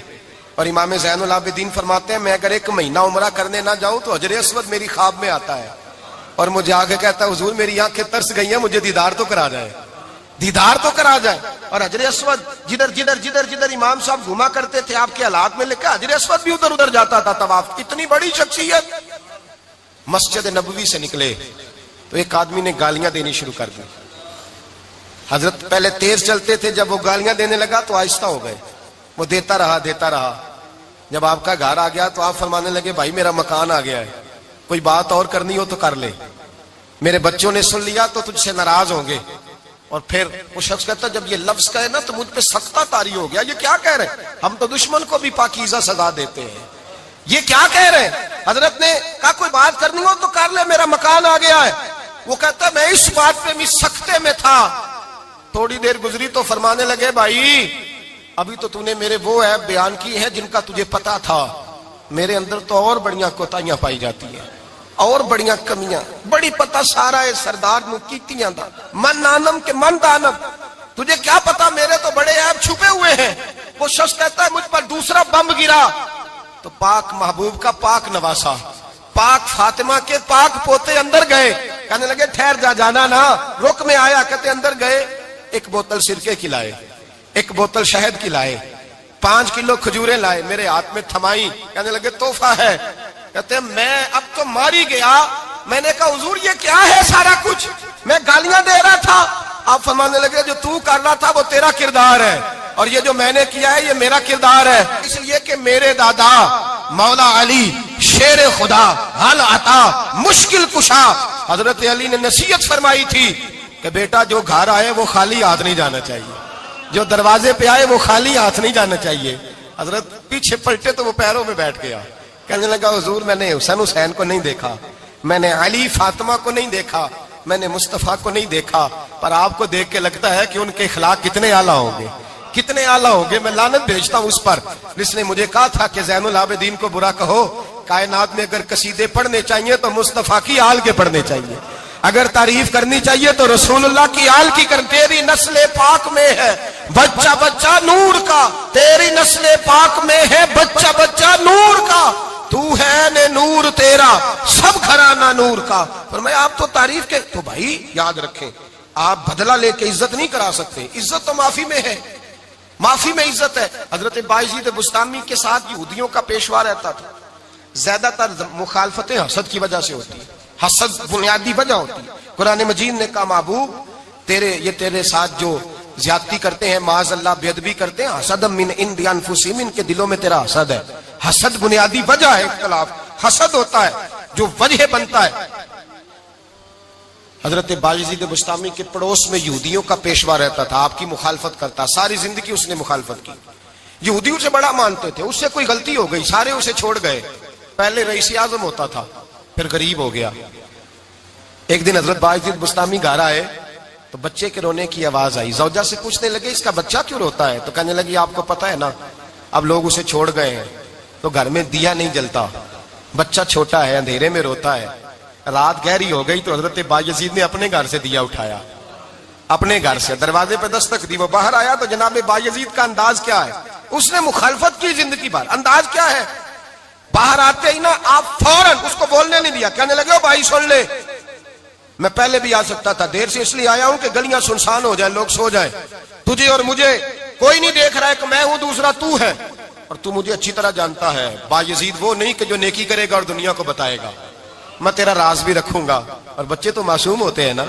A: اور امام زین العابدین فرماتے ہیں میں اگر 1 مہینہ عمرہ کرنے نہ جاؤں تو حجر اسود میری خواب میں آتا ہے اور مجھے آگے کہتا ہے حضور میری آنکھیں ترس گئی ہیں, مجھے دیدار تو کرا جائے, دیدار تو کرا جائے. اور حجر اسود جدھر جدھر جدھر جدھر امام صاحب گھوما کرتے تھے آپ کے حالات میں لکھا حجر اسود بھی ادھر ادھر جاتا تھا طواف. اتنی بڑی شخصیت. مسجد نبوی سے نکلے تو ایک آدمی نے گالیاں دینی شروع کر دی. حضرت پہلے تیز چلتے تھے, جب وہ گالیاں دینے لگا تو آہستہ ہو گئے. وہ دیتا رہا. جب آپ کا گھر آ گیا تو آپ فرمانے لگے بھائی میرا مکان آ گیا ہے, کوئی بات اور کرنی ہو تو کر لے, میرے بچوں نے سن لیا تو تجھ سے ناراض ہوں گے. اور پھر وہ شخص کہتا جب یہ لفظ کہے نا تو مجھ پہ سختہ طاری ہو گیا, یہ کیا کہہ رہے ہیں, ہم تو دشمن کو بھی پاکیزہ سزا دیتے ہیں, یہ کیا کہہ رہے ہیں. حضرت نے کہا کوئی بات کرنی ہو تو کر لے, میرا مکان آ گیا ہے. وہ کہتا میں اس بات پہ بھی سختے میں تھا. تھوڑی دیر گزری تو فرمانے لگے بھائی ابھی تو تو نے میرے وہ عیب بیان کی ہے جن کا تجھے پتا تھا, میرے اندر تو اور بڑیاں کوتاہیاں پائی جاتی ہیں, اور بڑیاں کمیاں, بڑی پتا سارا ہے سردار نو کیتیاں دا من نانم کے من دانم, تجھے کیا پتا میرے تو بڑے عیب چھپے ہوئے ہیں. وہ شخص کہتا ہے مجھ پر دوسرا بم گرا تو پاک محبوب کا پاک نواسا, پاک فاطمہ کے پاک پوتے اندر گئے. کہنے لگے ٹھہر جا, جانا نا, رک میں آیا. کہتے اندر گئے, 1 بوتل سرکے کی لائے, 1 بوتل شہد کی لائے, 5 کلو کھجوریں لائے, میرے ہاتھ میں تھمائی. کہنے لگے تحفہ ہے. کہتے ہیں میں اب تو ماری گیا. میں نے کہا حضور یہ کیا ہے سارا کچھ, میں گالیاں دے رہا تھا. آپ فرمانے لگے جو تو کر رہا تھا وہ تیرا کردار ہے اور یہ جو میں نے کیا ہے یہ میرا کردار ہے. اس لیے کہ میرے دادا مولا علی شیر خدا حل عطا مشکل کشا, حضرت علی نے نصیحت فرمائی تھی کہ بیٹا جو گھر آئے وہ خالی ہاتھ نہیں جانا چاہیے, جو دروازے پہ آئے وہ خالی ہاتھ نہیں جانا چاہیے. حضرت پیچھے پلٹے تو وہ پیروں میں بیٹھ گیا. کہنے لگا حضور میں نے حسین کو نہیں دیکھا, میں نے علی فاطمہ کو نہیں دیکھا, میں نے مصطفیٰ کو نہیں دیکھا, پر آپ کو دیکھ کے لگتا ہے کہ ان کے اخلاق کتنے اعلیٰ ہوں گے, کتنے اعلیٰ ہوں گے. میں لعنت بھیجتا ہوں اس پر جس نے مجھے کہا تھا کہ زین العابدین کو برا کہو, کائنات میں اگر قصیدے پڑھنے چاہیے تو مصطفیٰ کی آل کے پڑھنے چاہیے, اگر تعریف کرنی چاہیے تو رسول اللہ کی آل کی کر. تیری نسل پاک میں ہے بچہ بچہ نور کا, تیری نسل پاک میں ہے بچہ بچہ نور کا, تو ہے نے نور تیرا سب گھرانہ نور کا. فرمایا آپ تو تعریف کے, تو بھائی یاد رکھیں آپ بدلہ لے کے عزت نہیں کرا سکتے, عزت تو معافی میں ہے, معافی میں عزت ہے. حضرت بایزید بستامی کے ساتھ یہودیوں کا پیشوا رہتا تھا. زیادہ تر مخالفتیں حسد کی وجہ سے ہوتی ہے, حسد بنیادی وجہ ہوتی ہے. قرآن مجید نے کہا محبوب یہ تیرے ساتھ جو زیادتی کرتے ہیں معاذ اللہ بے ادبی کرتے ہیں, حسد من عند انفسہم, ان کے دلوں میں تیرا حسد ہے. حسد بنیادی وجہ ہے اختلاف, حسد ہوتا ہے جو وجہ بنتا ہے. حضرت بایزید بستامی کے پڑوس میں یہودیوں کا پیشوا رہتا تھا, آپ کی مخالفت کرتا, ساری زندگی اس نے مخالفت کی. یہودی اسے بڑا مانتے تھے, اس سے کوئی غلطی ہو گئی سارے اسے چھوڑ گئے. پہلے رئیس اعظم ہوتا تھا پھر غریب ہو گیا. ایک دن حضرت بایزید بستامی گھر آئے تو بچے کے رونے کی آواز آئی. زوجہ سے پوچھنے لگے اس کا بچہ کیوں روتا ہے, تو کہنے لگی آپ کو پتا ہے نا اب لوگ اسے چھوڑ گئے ہیں تو گھر میں دیا نہیں جلتا, بچہ چھوٹا ہے اندھیرے میں روتا ہے. رات گہری ہو گئی تو حضرت بایزید نے اپنے گھر سے دیا اٹھایا, اپنے گھر سے دروازے پہ دستک دی. وہ باہر آیا تو جناب بایزید کا انداز کیا ہے, اس نے مخالفت کی زندگی بھر. انداز کیا ہے, باہر آتے ہی نا آپ فوراً اس کو بولنے نہیں دیا. کہنے لگے بھائی سن لے, میں پہلے بھی آ سکتا تھا, دیر سے اس لیے آیا ہوں کہ گلیاں سنسان ہو جائیں, لوگ سو جائیں, تجھے اور مجھے کوئی نہیں دیکھ رہا ہے کہ میں ہوں دوسرا تو ہے, اور تو مجھے اچھی طرح جانتا ہے. بایزید وہ نہیں کہ جو نیکی کرے گا اور دنیا کو بتائے گا, میں تیرا راز بھی رکھوں گا. اور بچے تو معصوم ہوتے ہیں نا.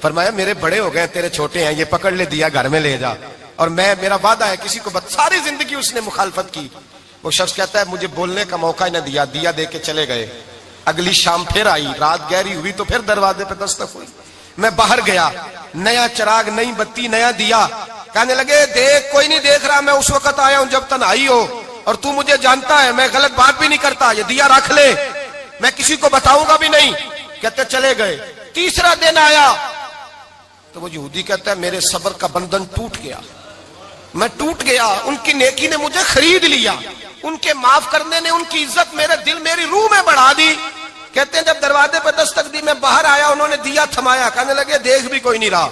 A: فرمایا میرے بڑے ہو گئے تیرے چھوٹے ہیں, یہ پکڑ لے دیا گھر میں لے جا, اور میرا وعدہ ہے کسی کو ساری زندگی اس نے مخالفت کی. وہ شخص کہتا ہے مجھے بولنے کا موقع ہی نہ دیا, دیا دے کے چلے گئے. اگلی شام پھر آئی, رات گہری ہوئی تو پھر دروازے پہ دستک ہوئی. میں باہر گیا, نیا چراغ, نئی بتی, نیا دیا. کہنے لگے دیکھ کوئی نہیں دیکھ رہا, میں اس وقت آیا ہوں جب تنہائی ہو, اور تو مجھے جانتا ہے میں غلط بات بھی نہیں کرتا, یہ دیا رکھ لے, میں کسی کو بتاؤں گا بھی نہیں. کہتے چلے گئے. تیسرا دن آیا تو وہ یہودی کہتا ہے میرے صبر کا بندھن ٹوٹ گیا, میں ٹوٹ گیا. ان کی نیکی نے مجھے خرید لیا, ان کے معاف کرنے نے ان کی عزت میرے دل میری روح میں بڑھا دی. کہتے ہیں جب دروازے پہ دستک دی میں باہر آیا, انہوں نے دیا تھمایا. کہنے لگے دیکھ بھی کوئی نہیں رہا,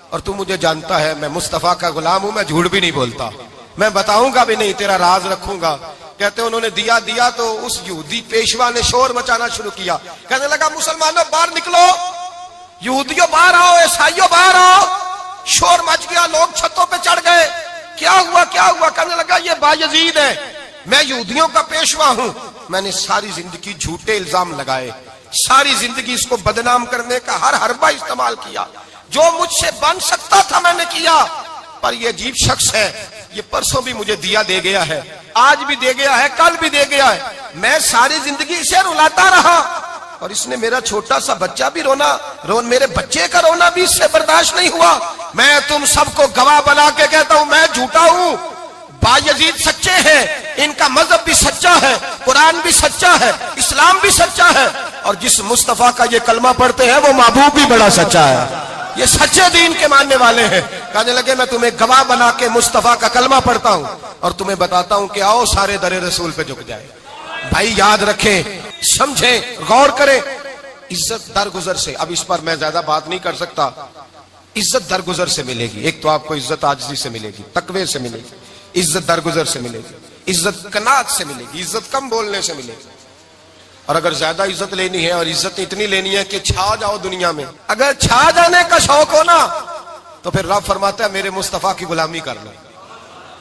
A: اور تو مجھے جانتا ہے میں مصطفیٰ کا غلام ہوں, میں جھوٹ بھی نہیں بولتا, میں بتاؤں گا بھی نہیں, تیرا راز رکھوں گا. کہتے ہیں انہوں نے دیا تو اس یہودی پیشوا نے شور مچانا شروع کیا، کہنے لگا مسلمانوں باہر نکلو، یہودیوں باہر آؤ، عیسائیوں باہر آؤ۔ شور مچ گیا، لوگ چھتوں پہ چڑھ گئے، کیا ہوا کیا ہوا؟ کہنے لگا یہ بایزید ہے، میں یہودیوں کا پیشوا ہوں، میں نے ساری زندگی جھوٹے الزام لگائے، ساری زندگی اس کو بدنام کرنے کا ہر حربہ استعمال کیا، جو مجھ سے بن سکتا تھا میں نے کیا، پر یہ عجیب شخص ہے، یہ پرسوں بھی مجھے دیا دے گیا ہے، آج بھی دے گیا ہے، کل بھی دے گیا ہے، میں ساری زندگی اسے رلاتا رہا، اور اس نے میرا چھوٹا سا بچہ بھی میرے بچے کا رونا بھی اس سے برداشت نہیں ہوا۔ میں تم سب کو گواہ بنا کے کہتا ہوں میں جھوٹا ہوں، بایزید سچے ہیں، ان کا مذہب بھی سچا ہے، قرآن بھی سچا ہے، اسلام بھی سچا ہے، اور جس مصطفیٰ کا یہ کلمہ پڑھتے ہیں وہ محبوب بھی بڑا سچا ہے، یہ سچے دین کے ماننے والے ہیں۔ کہنے لگے میں تمہیں گواہ بنا کے مصطفیٰ کا کلمہ پڑھتا ہوں اور تمہیں بتاتا ہوں کہ آؤ سارے در رسول پہ جھک جائے۔ بھائی یاد رکھیں، سمجھیں، غور کریں، عزت درگزر سے، اب اس پر میں زیادہ بات نہیں کر سکتا، عزت درگزر سے ملے گی۔ ایک تو آپ کو عزت عاجزی سے ملے گی، تقوی سے ملے گی، عزت درگزر سے ملے گی، عزت قناعت سے ملے گی، عزت کم بولنے سے ملے گی۔ اور اگر زیادہ عزت لینی ہے اور عزت اتنی لینی ہے کہ چھا جاؤ دنیا میں، اگر چھا جانے کا شوق ہو نا تو پھر رب فرماتا ہے میرے مصطفیٰ کی غلامی کر لو،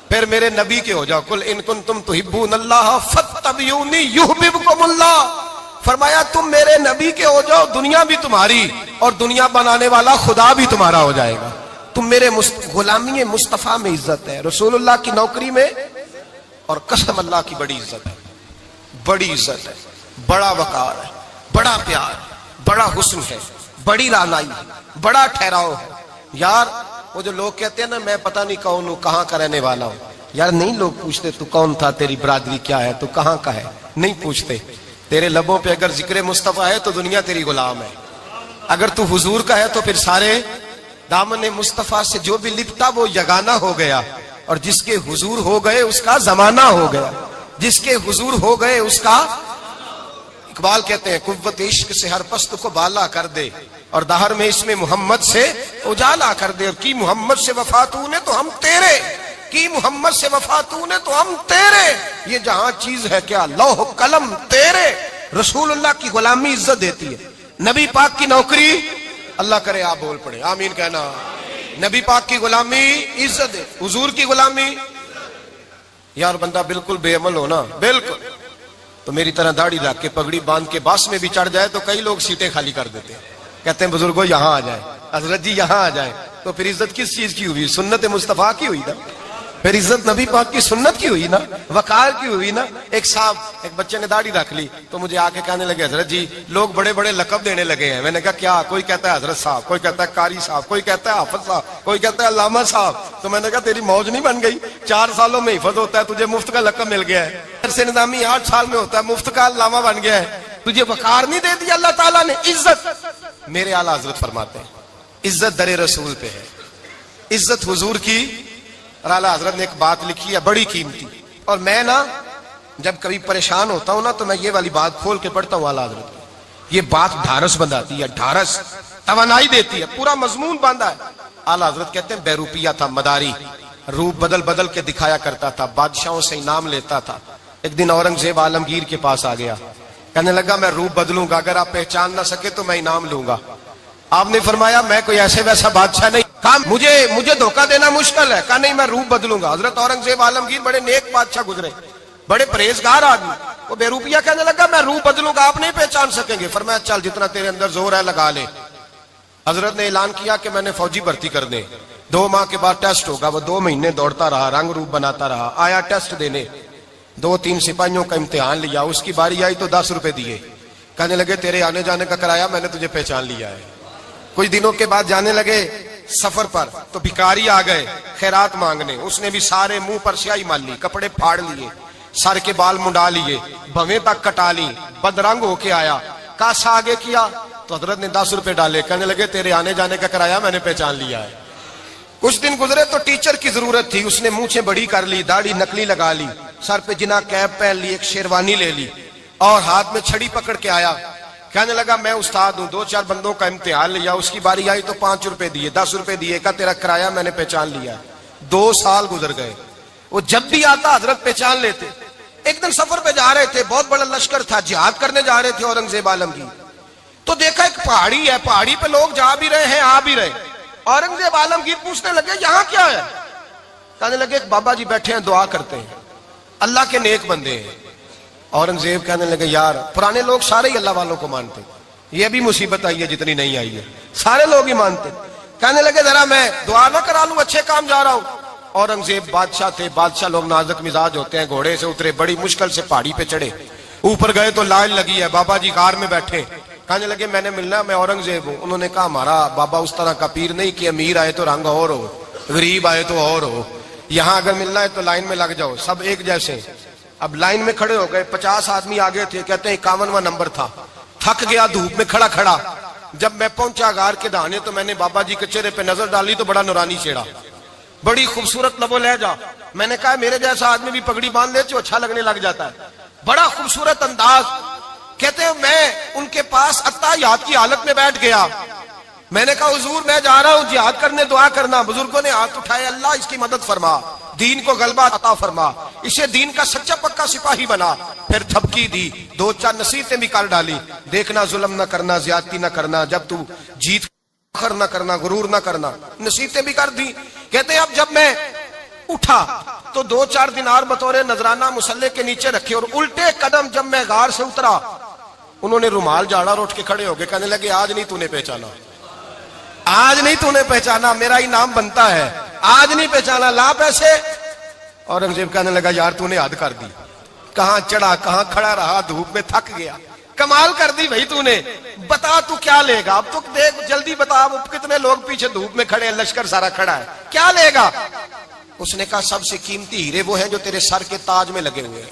A: پھر میرے نبی کے ہو جاؤ، قل ان کنتم تحبون اللہ فاتبعونی یحببکم اللہ۔ فرمایا تم میرے نبی کے ہو جاؤ، دنیا بھی تمہاری اور دنیا بنانے والا خدا بھی تمہارا ہو جائے گا۔ تم میرے غلامی مصطفیٰ میں عزت ہے، رسول اللہ کی نوکری میں، اور قسم اللہ کی بڑی عزت ہے، بڑی عزت ہے، بڑا وقار ہے، بڑا پیار ہے، بڑا حسن ہے، بڑی رعنائی ہے، بڑا ٹھہراؤ ہے۔ یار وہ جو لوگ کہتے ہیں نا میں پتہ نہیں کون ہوں، کہاں کا رہنے والا ہوں، یار نہیں لوگ پوچھتے تو کون تھا، تیری برادری کیا ہے، تو کہاں کا ہے، نہیں پوچھتے۔ تیرے لبوں پہ اگر ذکر مصطفیٰ ہے تو دنیا تیری غلام ہے، اگر تو حضور کا ہے تو پھر سارے دامن مصطفیٰ سے جو بھی لپٹا وہ یگانہ ہو گیا، اور جس کے حضور ہو گئے اس کا زمانہ ہو گیا، جس کے حضور ہو گئے اس کا۔ اقبال کہتے ہیں قوت عشق سے ہر پست کو بالا کر دے، اور دہر میں اس میں محمد سے اجالا کر دے، اور کی محمد سے وفا تو نے تو ہم تیرے، کی محمد سے وفا تو نے تو ہم تیرے، یہ جہاں چیز ہے کیا لوح قلم تیرے۔ رسول اللہ کی غلامی عزت دیتی ہے، نبی پاک کی نوکری، اللہ کرے آپ بول پڑے آمین کہنا، نبی پاک کی غلامی عزت دے، حضور کی غلامی۔ یار بندہ بالکل بے عمل ہونا، بالکل تو میری طرح داڑھی رکھ کے پگڑی باندھ کے باس میں بھی چڑھ جائے تو کئی لوگ سیٹیں خالی کر دیتے ہیں، کہتے ہیں بزرگوں یہاں آ جائے، حضرت جی یہاں آ جائے، تو پھر عزت کس چیز کی ہوئی؟ سنت مصطفیٰ کی ہوئی نا، پھر عزت نبی پاک کی سنت کی ہوئی نا، وقار کی ہوئی نا۔ ایک صاحب، ایک بچے نے داڑھی رکھ لی تو مجھے آ کے کہنے لگے حضرت جی لوگ بڑے بڑے لقب دینے لگے ہیں۔ میں نے کہا کیا؟ کوئی کہتا ہے حضرت صاحب، کوئی کہتا ہے قاری صاحب، کوئی کہتا ہے حافظ صاحب، کوئی کہتا ہے علامہ صاحب۔ تو میں نے کہا تیری موج نہیں بن گئی، 4 سالوں میں حفظ ہوتا ہے، تجھے مفت کا لقب مل گیا ہے، سے نظامی 8 سال میں ہوتا ہے، مفت کا علامہ بن گیا ہے، تجھے وقار نہیں دے دیا اللہ تعالیٰ نے، عزت۔ میرے اعلیٰ حضرت فرماتے ہیں عزت در رسول پہ ہے، عزت حضور کی۔ اور اعلیٰ حضرت نے ایک بات لکھی ہے بڑی قیمتی، اور میں نا جب کبھی پریشان ہوتا ہوں نا تو میں یہ والی بات کھول کے پڑھتا ہوں اعلیٰ حضرت کی، یہ بات ڈھارس بندھاتی ہے، ڈھارس توانائی دیتی ہے، پورا مضمون باندھا ہے۔ اعلیٰ حضرت کہتے ہیں بیروپیہ تھا مداری، روپ بدل بدل کے دکھایا کرتا تھا، بادشاہوں سے انعام لیتا تھا۔ ایک دن اورنگزیب عالمگیر کے پاس آ گیا، کہنے لگا میں روپ بدلوں گا، اگر آپ پہچان نہ سکے تو میں انعام لوں گا۔ آپ نے فرمایا میں کوئی ایسے ویسا بادشاہ نہیں، کہا مجھے دھوکہ دینا مشکل ہے، کہا نہیں میں روپ بدلوں گا۔ حضرت اورنگزیب عالمگیر بڑے نیک بادشاہ گزرے، بڑے پرہیزگار آدمی، وہ بے روپیہ کہنے لگا میں روپ بدلوں گا، آپ نہیں پہچان سکیں گے۔ فرمایا چل جتنا تیرے اندر زور ہے لگا لے۔ حضرت نے اعلان کیا کہ میں نے فوجی بھرتی کر دیں، 2 ماہ کے بعد ٹیسٹ ہوگا۔ وہ 2 مہینے دوڑتا رہا، رنگ روپ بناتا رہا، آیا ٹیسٹ دینے، 2-3 سپاہیوں کا امتحان لیا، اس کی باری آئی تو 10 روپے دیے، کہنے لگے تیرے آنے جانے کا کرایہ میں نے تجھے پہچان لیا ہے۔ کچھ دنوں کے بعد جانے لگے سفر پر تو بھکاری آ گئے خیرات مانگنے، اس نے بھی سارے منہ پر سیاہی مال لی، کپڑے پھاڑ لیے، سر کے بال منڈا لیے، بھویں تک کٹا لی، بدرنگ ہو کے آیا، کاسا آگے کیا تو حضرت نے 10 روپے ڈالے، کہنے لگے تیرے آنے جانے کا کرایہ میں نے پہچان لیا ہے۔ کچھ دن گزرے تو ٹیچر کی ضرورت تھی، اس نے مونچھیں بڑی کر لی، داڑھی نکلی لگا لی، سر پہ جنا کیپ پہن لی، ایک شیروانی لے لی اور ہاتھ میں چھڑی پکڑ کے آیا، کہنے لگا میں استاد ہوں، 2-4 بندوں کا امتحان لیا، اس کی باری آئی تو 5 روپے دیے، 10 روپے دیے، کہا تیرا کرایہ میں نے پہچان لیا۔ 2 سال گزر گئے، وہ جب بھی آتا حضرت پہچان لیتے، ایک دن سفر پہ جا رہے تھے، بہت بڑا لشکر تھا، جہاد کرنے جا رہے تھے اورنگزیب عالمگیر، تو دیکھا ایک پہاڑی ہے، پہاڑی پہ لوگ جا بھی رہے ہیں آ بھی رہے۔ اورنگزیب عالمگیر پوچھنے لگے یہاں کیا ہے؟ کہنے لگے ایک بابا جی بیٹھے ہیں دعا کرتے ہیں، اللہ کے نیک بندے ہیں۔ اورنگزیب کہنے لگے یار پرانے لوگ سارے ہی اللہ والوں کو مانتے، یہ بھی مصیبت آئی ہے جتنی نہیں آئی ہے، سارے لوگ ہی مانتے۔ کہنے لگے ذرا میں دعا نہ کرا لوں، اچھے کام جا رہا ہوں۔ اورنگزیب بادشاہ تھے، بادشاہ لوگ نازک مزاج ہوتے ہیں، گھوڑے سے اترے، بڑی مشکل سے پہاڑی پہ چڑھے، اوپر گئے تو لائن لگی ہے، بابا جی غار میں بیٹھے، کہنے لگے میں نے ملنا، میں اورنگزیب ہوں۔ انہوں نے کہا ہمارا بابا اس طرح کا پیر نہیں کہ امیر آئے تو رنگ اور ہو، غریب آئے تو اور ہو، یہاں اگر ملنا ہے تو لائن میں لگ جاؤ، سب ایک جیسے۔ اب لائن میں کھڑے ہو گئے، 50 آدمی آگے تھے، کہتے ہیں 51واں نمبر تھا، تھک گیا دھوپ میں کھڑا کھڑا۔ جب میں پہنچا غار کے دہانے تو میں نے بابا جی کے چہرے پہ نظر ڈالی تو بڑا نورانی چہرہ، بڑی خوبصورت لب و لہجہ۔ میں نے کہا میرے جیسا آدمی بھی پگڑی باندھ لے تو اچھا لگنے لگ جاتا ہے، بڑا خوبصورت انداز۔ کہتے ہیں میں ان کے پاس اتحیات کی حالت میں بیٹھ گیا، میں نے کہا حضور میں جا رہا ہوں جہاد کرنے، دعا کرنا۔ بزرگوں نے ہاتھ اٹھائے، اللہ اس کی مدد فرما، دین کو غلبہ عطا فرما، اسے دین کا سچا پکا سپاہی بنا۔ پھر تھپکی دی، 2-4 نصیحتیں بھی کر ڈالی، دیکھنا ظلم نہ کرنا، زیادتی نہ کرنا، جب تو جیت فخر نہ کرنا، غرور نہ کرنا، نصیحتیں بھی کر دی۔ کہتے ہیں اب جب میں اٹھا تو 2-4 دینار بطور نذرانہ مسلح کے نیچے رکھے، اور الٹے قدم جب میں غار سے اترا انہوں نے رومال جھاڑا اور اٹھ کے کھڑے ہو گئے، کہنے لگے آج نہیں تو نے پہچانا، آج نہیں تو نے پہچانا، میرا انعام بنتا ہے، آج نہیں پہچانا، لا پیسے۔ اورنگزیب کہنے لگا یار تو نے حد کر دی، کہاں چڑھا کہاں کھڑا رہا، دھوپ میں تھک گیا، کمال کر دی بھائی تو نے، بتا تو کیا لے گا، اب تو دیکھ جلدی بتا، اب کتنے لوگ پیچھے دھوپ میں کھڑے ہیں، لشکر سارا کھڑا ہے، کیا لے گا؟ اس نے کہا سب سے قیمتی ہیرے وہ ہیں جو تیرے سر کے تاج میں لگے ہوئے ہیں،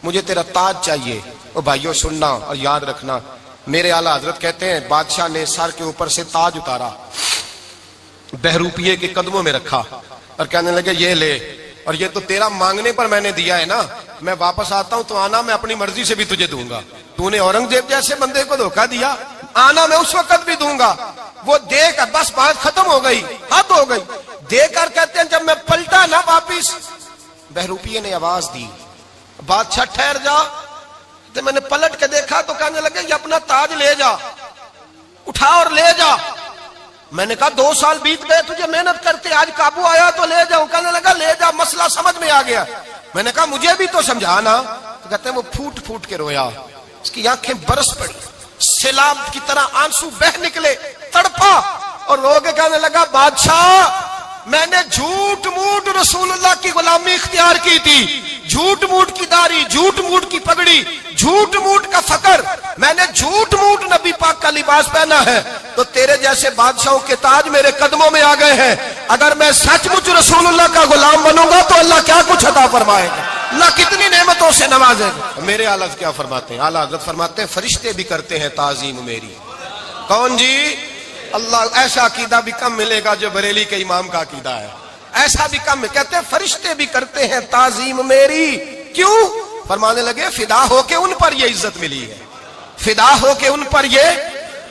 A: مجھے تیرا تاج چاہیے۔ او بھائیو سننا اور یاد رکھنا، میرے اعلیٰ حضرت کہتے ہیں بادشاہ نے سر کے اوپر سے تاج اتارا، بہروپیے کے قدموں میں رکھا اور کہنے لگے یہ لے، اور یہ تو تیرا مانگنے پر میں نے دیا ہے نا، میں واپس آتا ہوں تو آنا میں اپنی مرضی سے بھی تجھے دوں گا، تو نے اورنگزیب جیسے بندے کو دھوکہ دیا، آنا میں اس وقت بھی دوں گا۔ وہ دے کر بس بات ختم ہو گئی، حد ہو گئی، دے کر کہتے ہیں جب میں پلٹا نا واپس، بہروپیے نے آواز دی بادشاہ ٹھہر جا، تو میں نے پلٹ کے دیکھا تو کہنے لگے یہ اپنا تاج لے جا، اٹھا اور لے جا۔ میں نے کہا 2 سال بیت گئے تجھے محنت کرتے، آج قابو آیا تو لے جاؤں، کہنے لگا لے جا، مسئلہ سمجھ میں آ گیا۔ میں نے کہا مجھے بھی تو سمجھانا، تو کہتے ہیں وہ پھوٹ پھوٹ کے رویا، اس کی آنکھیں برس پڑی، سیلاب کی طرح آنسو بہ نکلے، تڑپا اور رو کے کہنے لگا بادشاہ میں نے جھوٹ موٹ رسول اللہ کی غلامی اختیار کی تھی، جھوٹ موٹ کی داڑھی، جھوٹ موٹ کی پگڑی، جھوٹ موٹ کا فقر، میں نے جھوٹ موٹ نبی پاک کا لباس پہنا ہے، تو تیرے جیسے بادشاہوں کے تاج میرے قدموں میں آ گئے ہیں، اگر میں سچ مچ رسول اللہ کا غلام بنوں گا تو اللہ کیا کچھ عطا فرمائے گا، اللہ کتنی نعمتوں سے نوازے گا۔ میرے اعلیٰ حضرت کیا فرماتے ہیں؟ اعلیٰ حضرت فرماتے ہیں فرشتے بھی کرتے ہیں تعظیم میری۔ کون جی؟ اللہ۔ ایسا عقیدہ بھی کم ملے گا جو بریلی کے امام کا عقیدہ ہے، ایسا بھی کم، کہتے ہیں فرشتے بھی کرتے ہیں تعظیم میری۔ کیوں؟ فرمانے لگے فدا ہو کے ان پر یہ عزت ملی ہے، فدا ہو کے ان پر یہ۔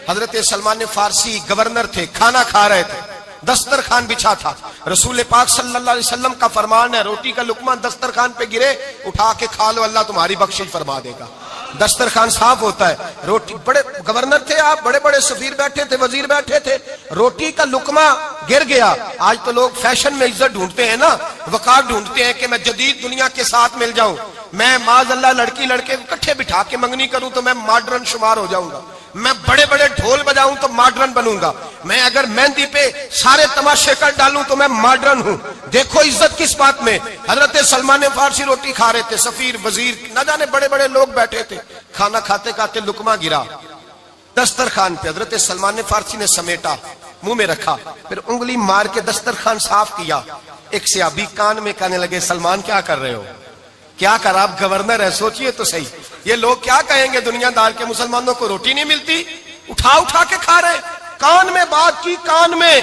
A: حضرت سلمان فارسی گورنر تھے، کھانا کھا رہے تھے، دسترخوان بچھا تھا، رسول پاک صلی اللہ علیہ وسلم کا فرمان ہے روٹی کا لقمہ دسترخوان پہ گرے اٹھا کے کھا لو، اللہ تمہاری بخشش فرما دے گا، دسترخوان صاف ہوتا ہے۔ روٹی، بڑے گورنر تھے آپ، بڑے بڑے سفیر بیٹھے تھے، وزیر بیٹھے تھے، روٹی کا لقمہ گر گیا۔ آج تو لوگ فیشن میں عزت ڈھونڈتے ہیں نا، وقار ڈھونڈتے ہیں کہ میں جدید دنیا کے ساتھ مل جاؤں، میں معاذ اللہ لڑکی لڑکے اکٹھے بٹھا کے منگنی کروں تو میں ماڈرن شمار ہو جاؤں گا، میں بڑے بڑے ڈھول بجاؤں تو ماڈرن بنوں گا، میں اگر مہندی پہ سارے تماشے کر ڈالوں تو میں ماڈرن ہوں۔ دیکھو عزت کس بات میں۔ حضرت سلمان فارسی روٹی کھا رہے تھے، سفیر وزیر نہ جانے بڑے بڑے لوگ بیٹھے تھے، کھانا کھاتے کھاتے لقمہ گرا دسترخوان پہ، حضرت سلمان فارسی نے سمیٹا، منہ میں رکھا، پھر انگلی مار کے دسترخوان صاف کیا۔ ایک صحابی کان میں کہنے لگے سلمان کیا کر رہے ہو، کیا کر، آپ گورنر ہے، سوچئے تو صحیح، یہ لوگ کیا کہیں گے دنیا دار کے، مسلمانوں کو روٹی نہیں ملتی، اٹھا اٹھا کے کھا رہے۔ کان میں بات کی، کان میں۔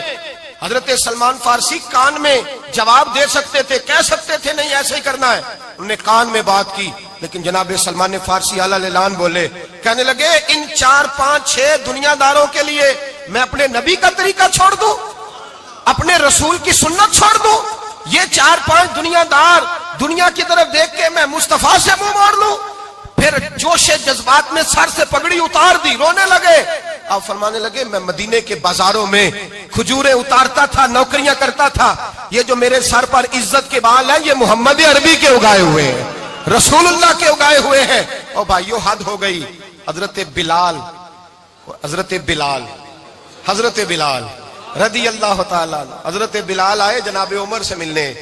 A: حضرت سلمان فارسی کان میں جواب دے سکتے تھے، کہہ سکتے تھے نہیں ایسے ہی کرنا ہے، انہوں نے کان میں بات کی، لیکن جناب سلمان فارسی اعلیٰ اعلان بولے، کہنے لگے ان 4 5 6 دنیا داروں کے لیے میں اپنے نبی کا طریقہ چھوڑ دوں، اپنے رسول کی سنت چھوڑ دوں؟ یہ 4 5 دنیا دار دنیا کی طرف دیکھ کے میں مصطفیٰ سے منہ موڑ لوں؟ پھر جوش جذبات میں سر سے پگڑی اتار دی، رونے لگے۔ آپ فرمانے لگے میں مدینے کے بازاروں میں کھجوریں اتارتا تھا، نوکریاں کرتا تھا، یہ جو میرے سر پر عزت کے بال ہیں یہ محمد عربی کے اگائے ہوئے ہیں، رسول اللہ کے اگائے ہوئے ہیں۔ اور بھائیو حد ہو گئی۔ حضرت بلال رضی اللہ تعالیٰ عنہ، حضرت بلال آئے جناب عمر سے ملنے،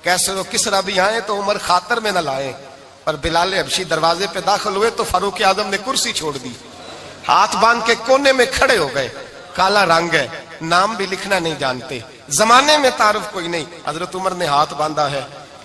A: کیسے وہ کسرا بھی آئے تو عمر خاطر میں نہ لائے، پر بلال حبشی دروازے پہ داخل ہوئے تو فاروق اعظم نے کرسی چھوڑ دی، ہاتھ باندھ کے کونے میں کھڑے ہو گئے۔ کالا رنگ ہے، نام بھی لکھنا نہیں جانتے، زمانے میں تعارف کوئی نہیں۔ حضرت عمر نے ہاتھ باندھا ہے،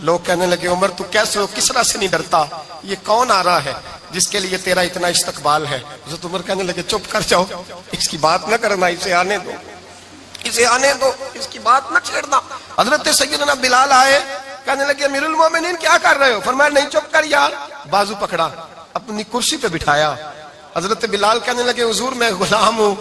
A: لوگ کہنے لگے عمر تو کیسے ہو، کسرا سے نہیں ڈرتا، یہ کون آ رہا ہے جس کے لیے تیرا اتنا استقبال ہے؟ حضرت عمر کہنے لگے چپ کر جاؤ، اس کی بات نہ کرنا، اسے آنے دو، اس کی بات نہ چھیڑنا۔ حضرت سیدنا بلال آئے، کہنے لگے امیر المومنین کیا کر رہے ہو؟ فرمایا نہیں چپ کر یار، بازو پکڑا، اپنی کرسی پہ بٹھایا۔ حضرت بلال کہنے لگے حضور میں غلام ہوں،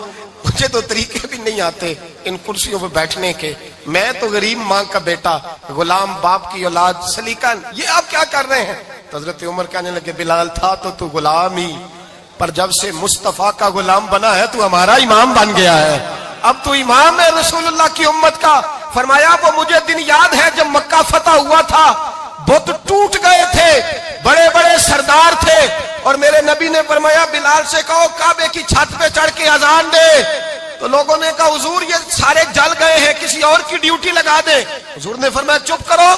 A: مجھے تو طریقے بھی نہیں آتے ان کرسیوں پہ بیٹھنے کے، میں تو غریب ماں کا بیٹا، غلام باپ کی اولاد، سلیقہ، یہ آپ کیا کر رہے ہیں؟ تو حضرت عمر کہنے لگے بلال تھا تو غلام ہی، پر جب سے مصطفیٰ کا غلام بنا ہے تو ہمارا امام بن گیا ہے، اب تو امام ہے رسول اللہ کی امت کا۔ فرمایا وہ مجھے دن یاد ہے جب مکہ فتح ہوا تھا، بت ٹوٹ گئے تھے، بڑے بڑے سردار تھے، اور میرے نبی نے فرمایا بلال سے کہو کعبے کی چھت پہ چڑھ کے اذان دے۔ تو لوگوں نے کہا حضور یہ سارے جل گئے ہیں، کسی اور کی ڈیوٹی لگا دے۔ حضور نے فرمایا چپ کرو،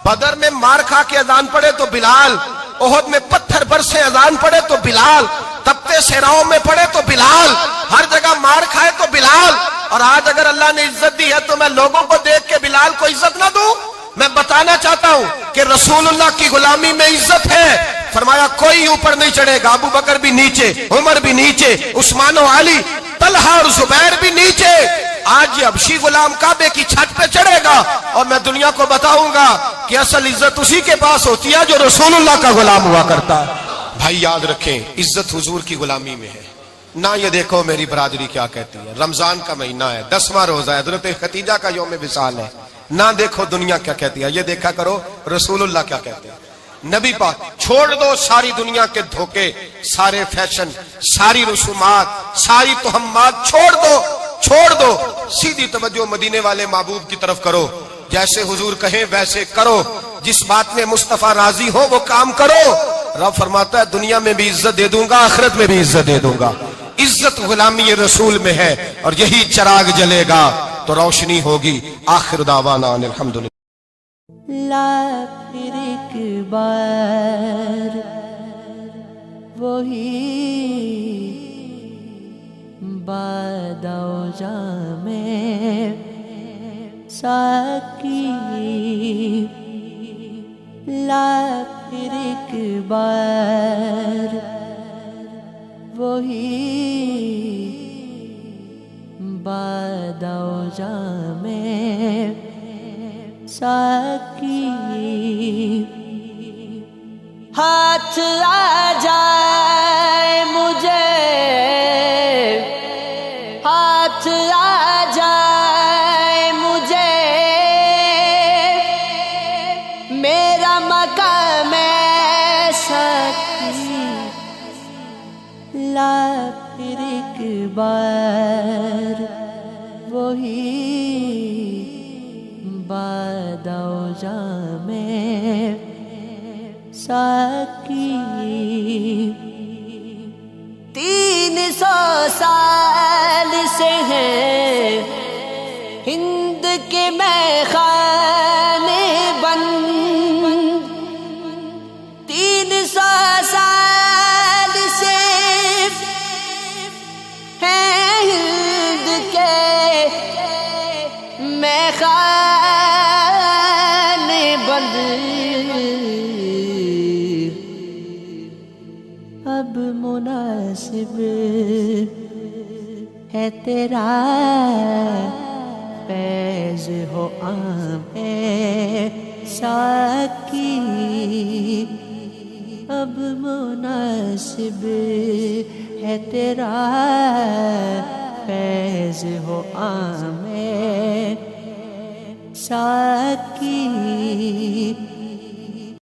A: بدر میں مار کھا کے اذان پڑے تو بلال، احد میں پتھر برسے اذان پڑے تو بلال، تپتے صحراؤں میں پڑے تو بلال، ہر جگہ مار کھائے تو بلال۔ اور آج اگر اللہ نے عزت دی ہے تو میں لوگوں کو دیکھ کے بلال کو عزت نہ دوں؟ میں بتانا چاہتا ہوں کہ رسول اللہ کی غلامی میں عزت ہے۔ فرمایا کوئی اوپر نہیں چڑھے گا، ابو بکر بھی نیچے، عمر بھی نیچے، عثمان و علی، طلحہ اور زبیر بھی نیچے۔ آج یہ حبشی غلام کعبے کی چھت پہ چڑھے گا اور میں دنیا کو بتاؤں گا کہ اصل عزت اسی کے پاس ہوتی ہے جو رسول اللہ کا غلام ہوا کرتا ہے۔ بھائی یاد رکھیں عزت حضور کی غلامی میں ہے۔ نہ یہ دیکھو میری برادری کیا کہتی ہے، رمضان کا مہینہ ہے، 10واں روزہ ہے، حضرت خدیجہ کا یوم وصال ہے، نہ دیکھو دنیا کیا کہتی ہے، یہ دیکھا کرو رسول اللہ کیا کہتے ہیں۔ نبی پاک چھوڑ دو ساری دنیا کے دھوکے، سارے فیشن، ساری رسومات، ساری تہمات چھوڑ دو، سیدھی توجہ مدینے والے محبوب کی طرف کرو، جیسے حضور کہیں ویسے کرو، جس بات میں مصطفیٰ راضی ہو وہ کام کرو۔ رب فرماتا ہے دنیا میں بھی عزت دے دوں گا، آخرت میں بھی عزت دے دوں گا۔ عزت غلامی رسول میں ہے، اور یہی چراغ جلے گا تو روشنی ہوگی۔ آخر دعوانا الحمدللہ۔
B: لا پھر ایک بار وہی بادہ و جام ساکی، لا پھر ایک بار وہی بادہ و جام ساکی، ہاتھ آ جائے مجھے، ہاتھ آ جائے مجھے، میرا مقام ساکی، لا پھر ایک بار وہی بادہ و جام ساکی۔ 300 سال سے ہیں ہند کے میخانے بند، 300 سال سے ہیں ہند کے میخانے بند، اب مناسب ہے تیرا فیض ہو عام ساکی، اب مناسب ہے تیرا فیض ہو عام ساکی،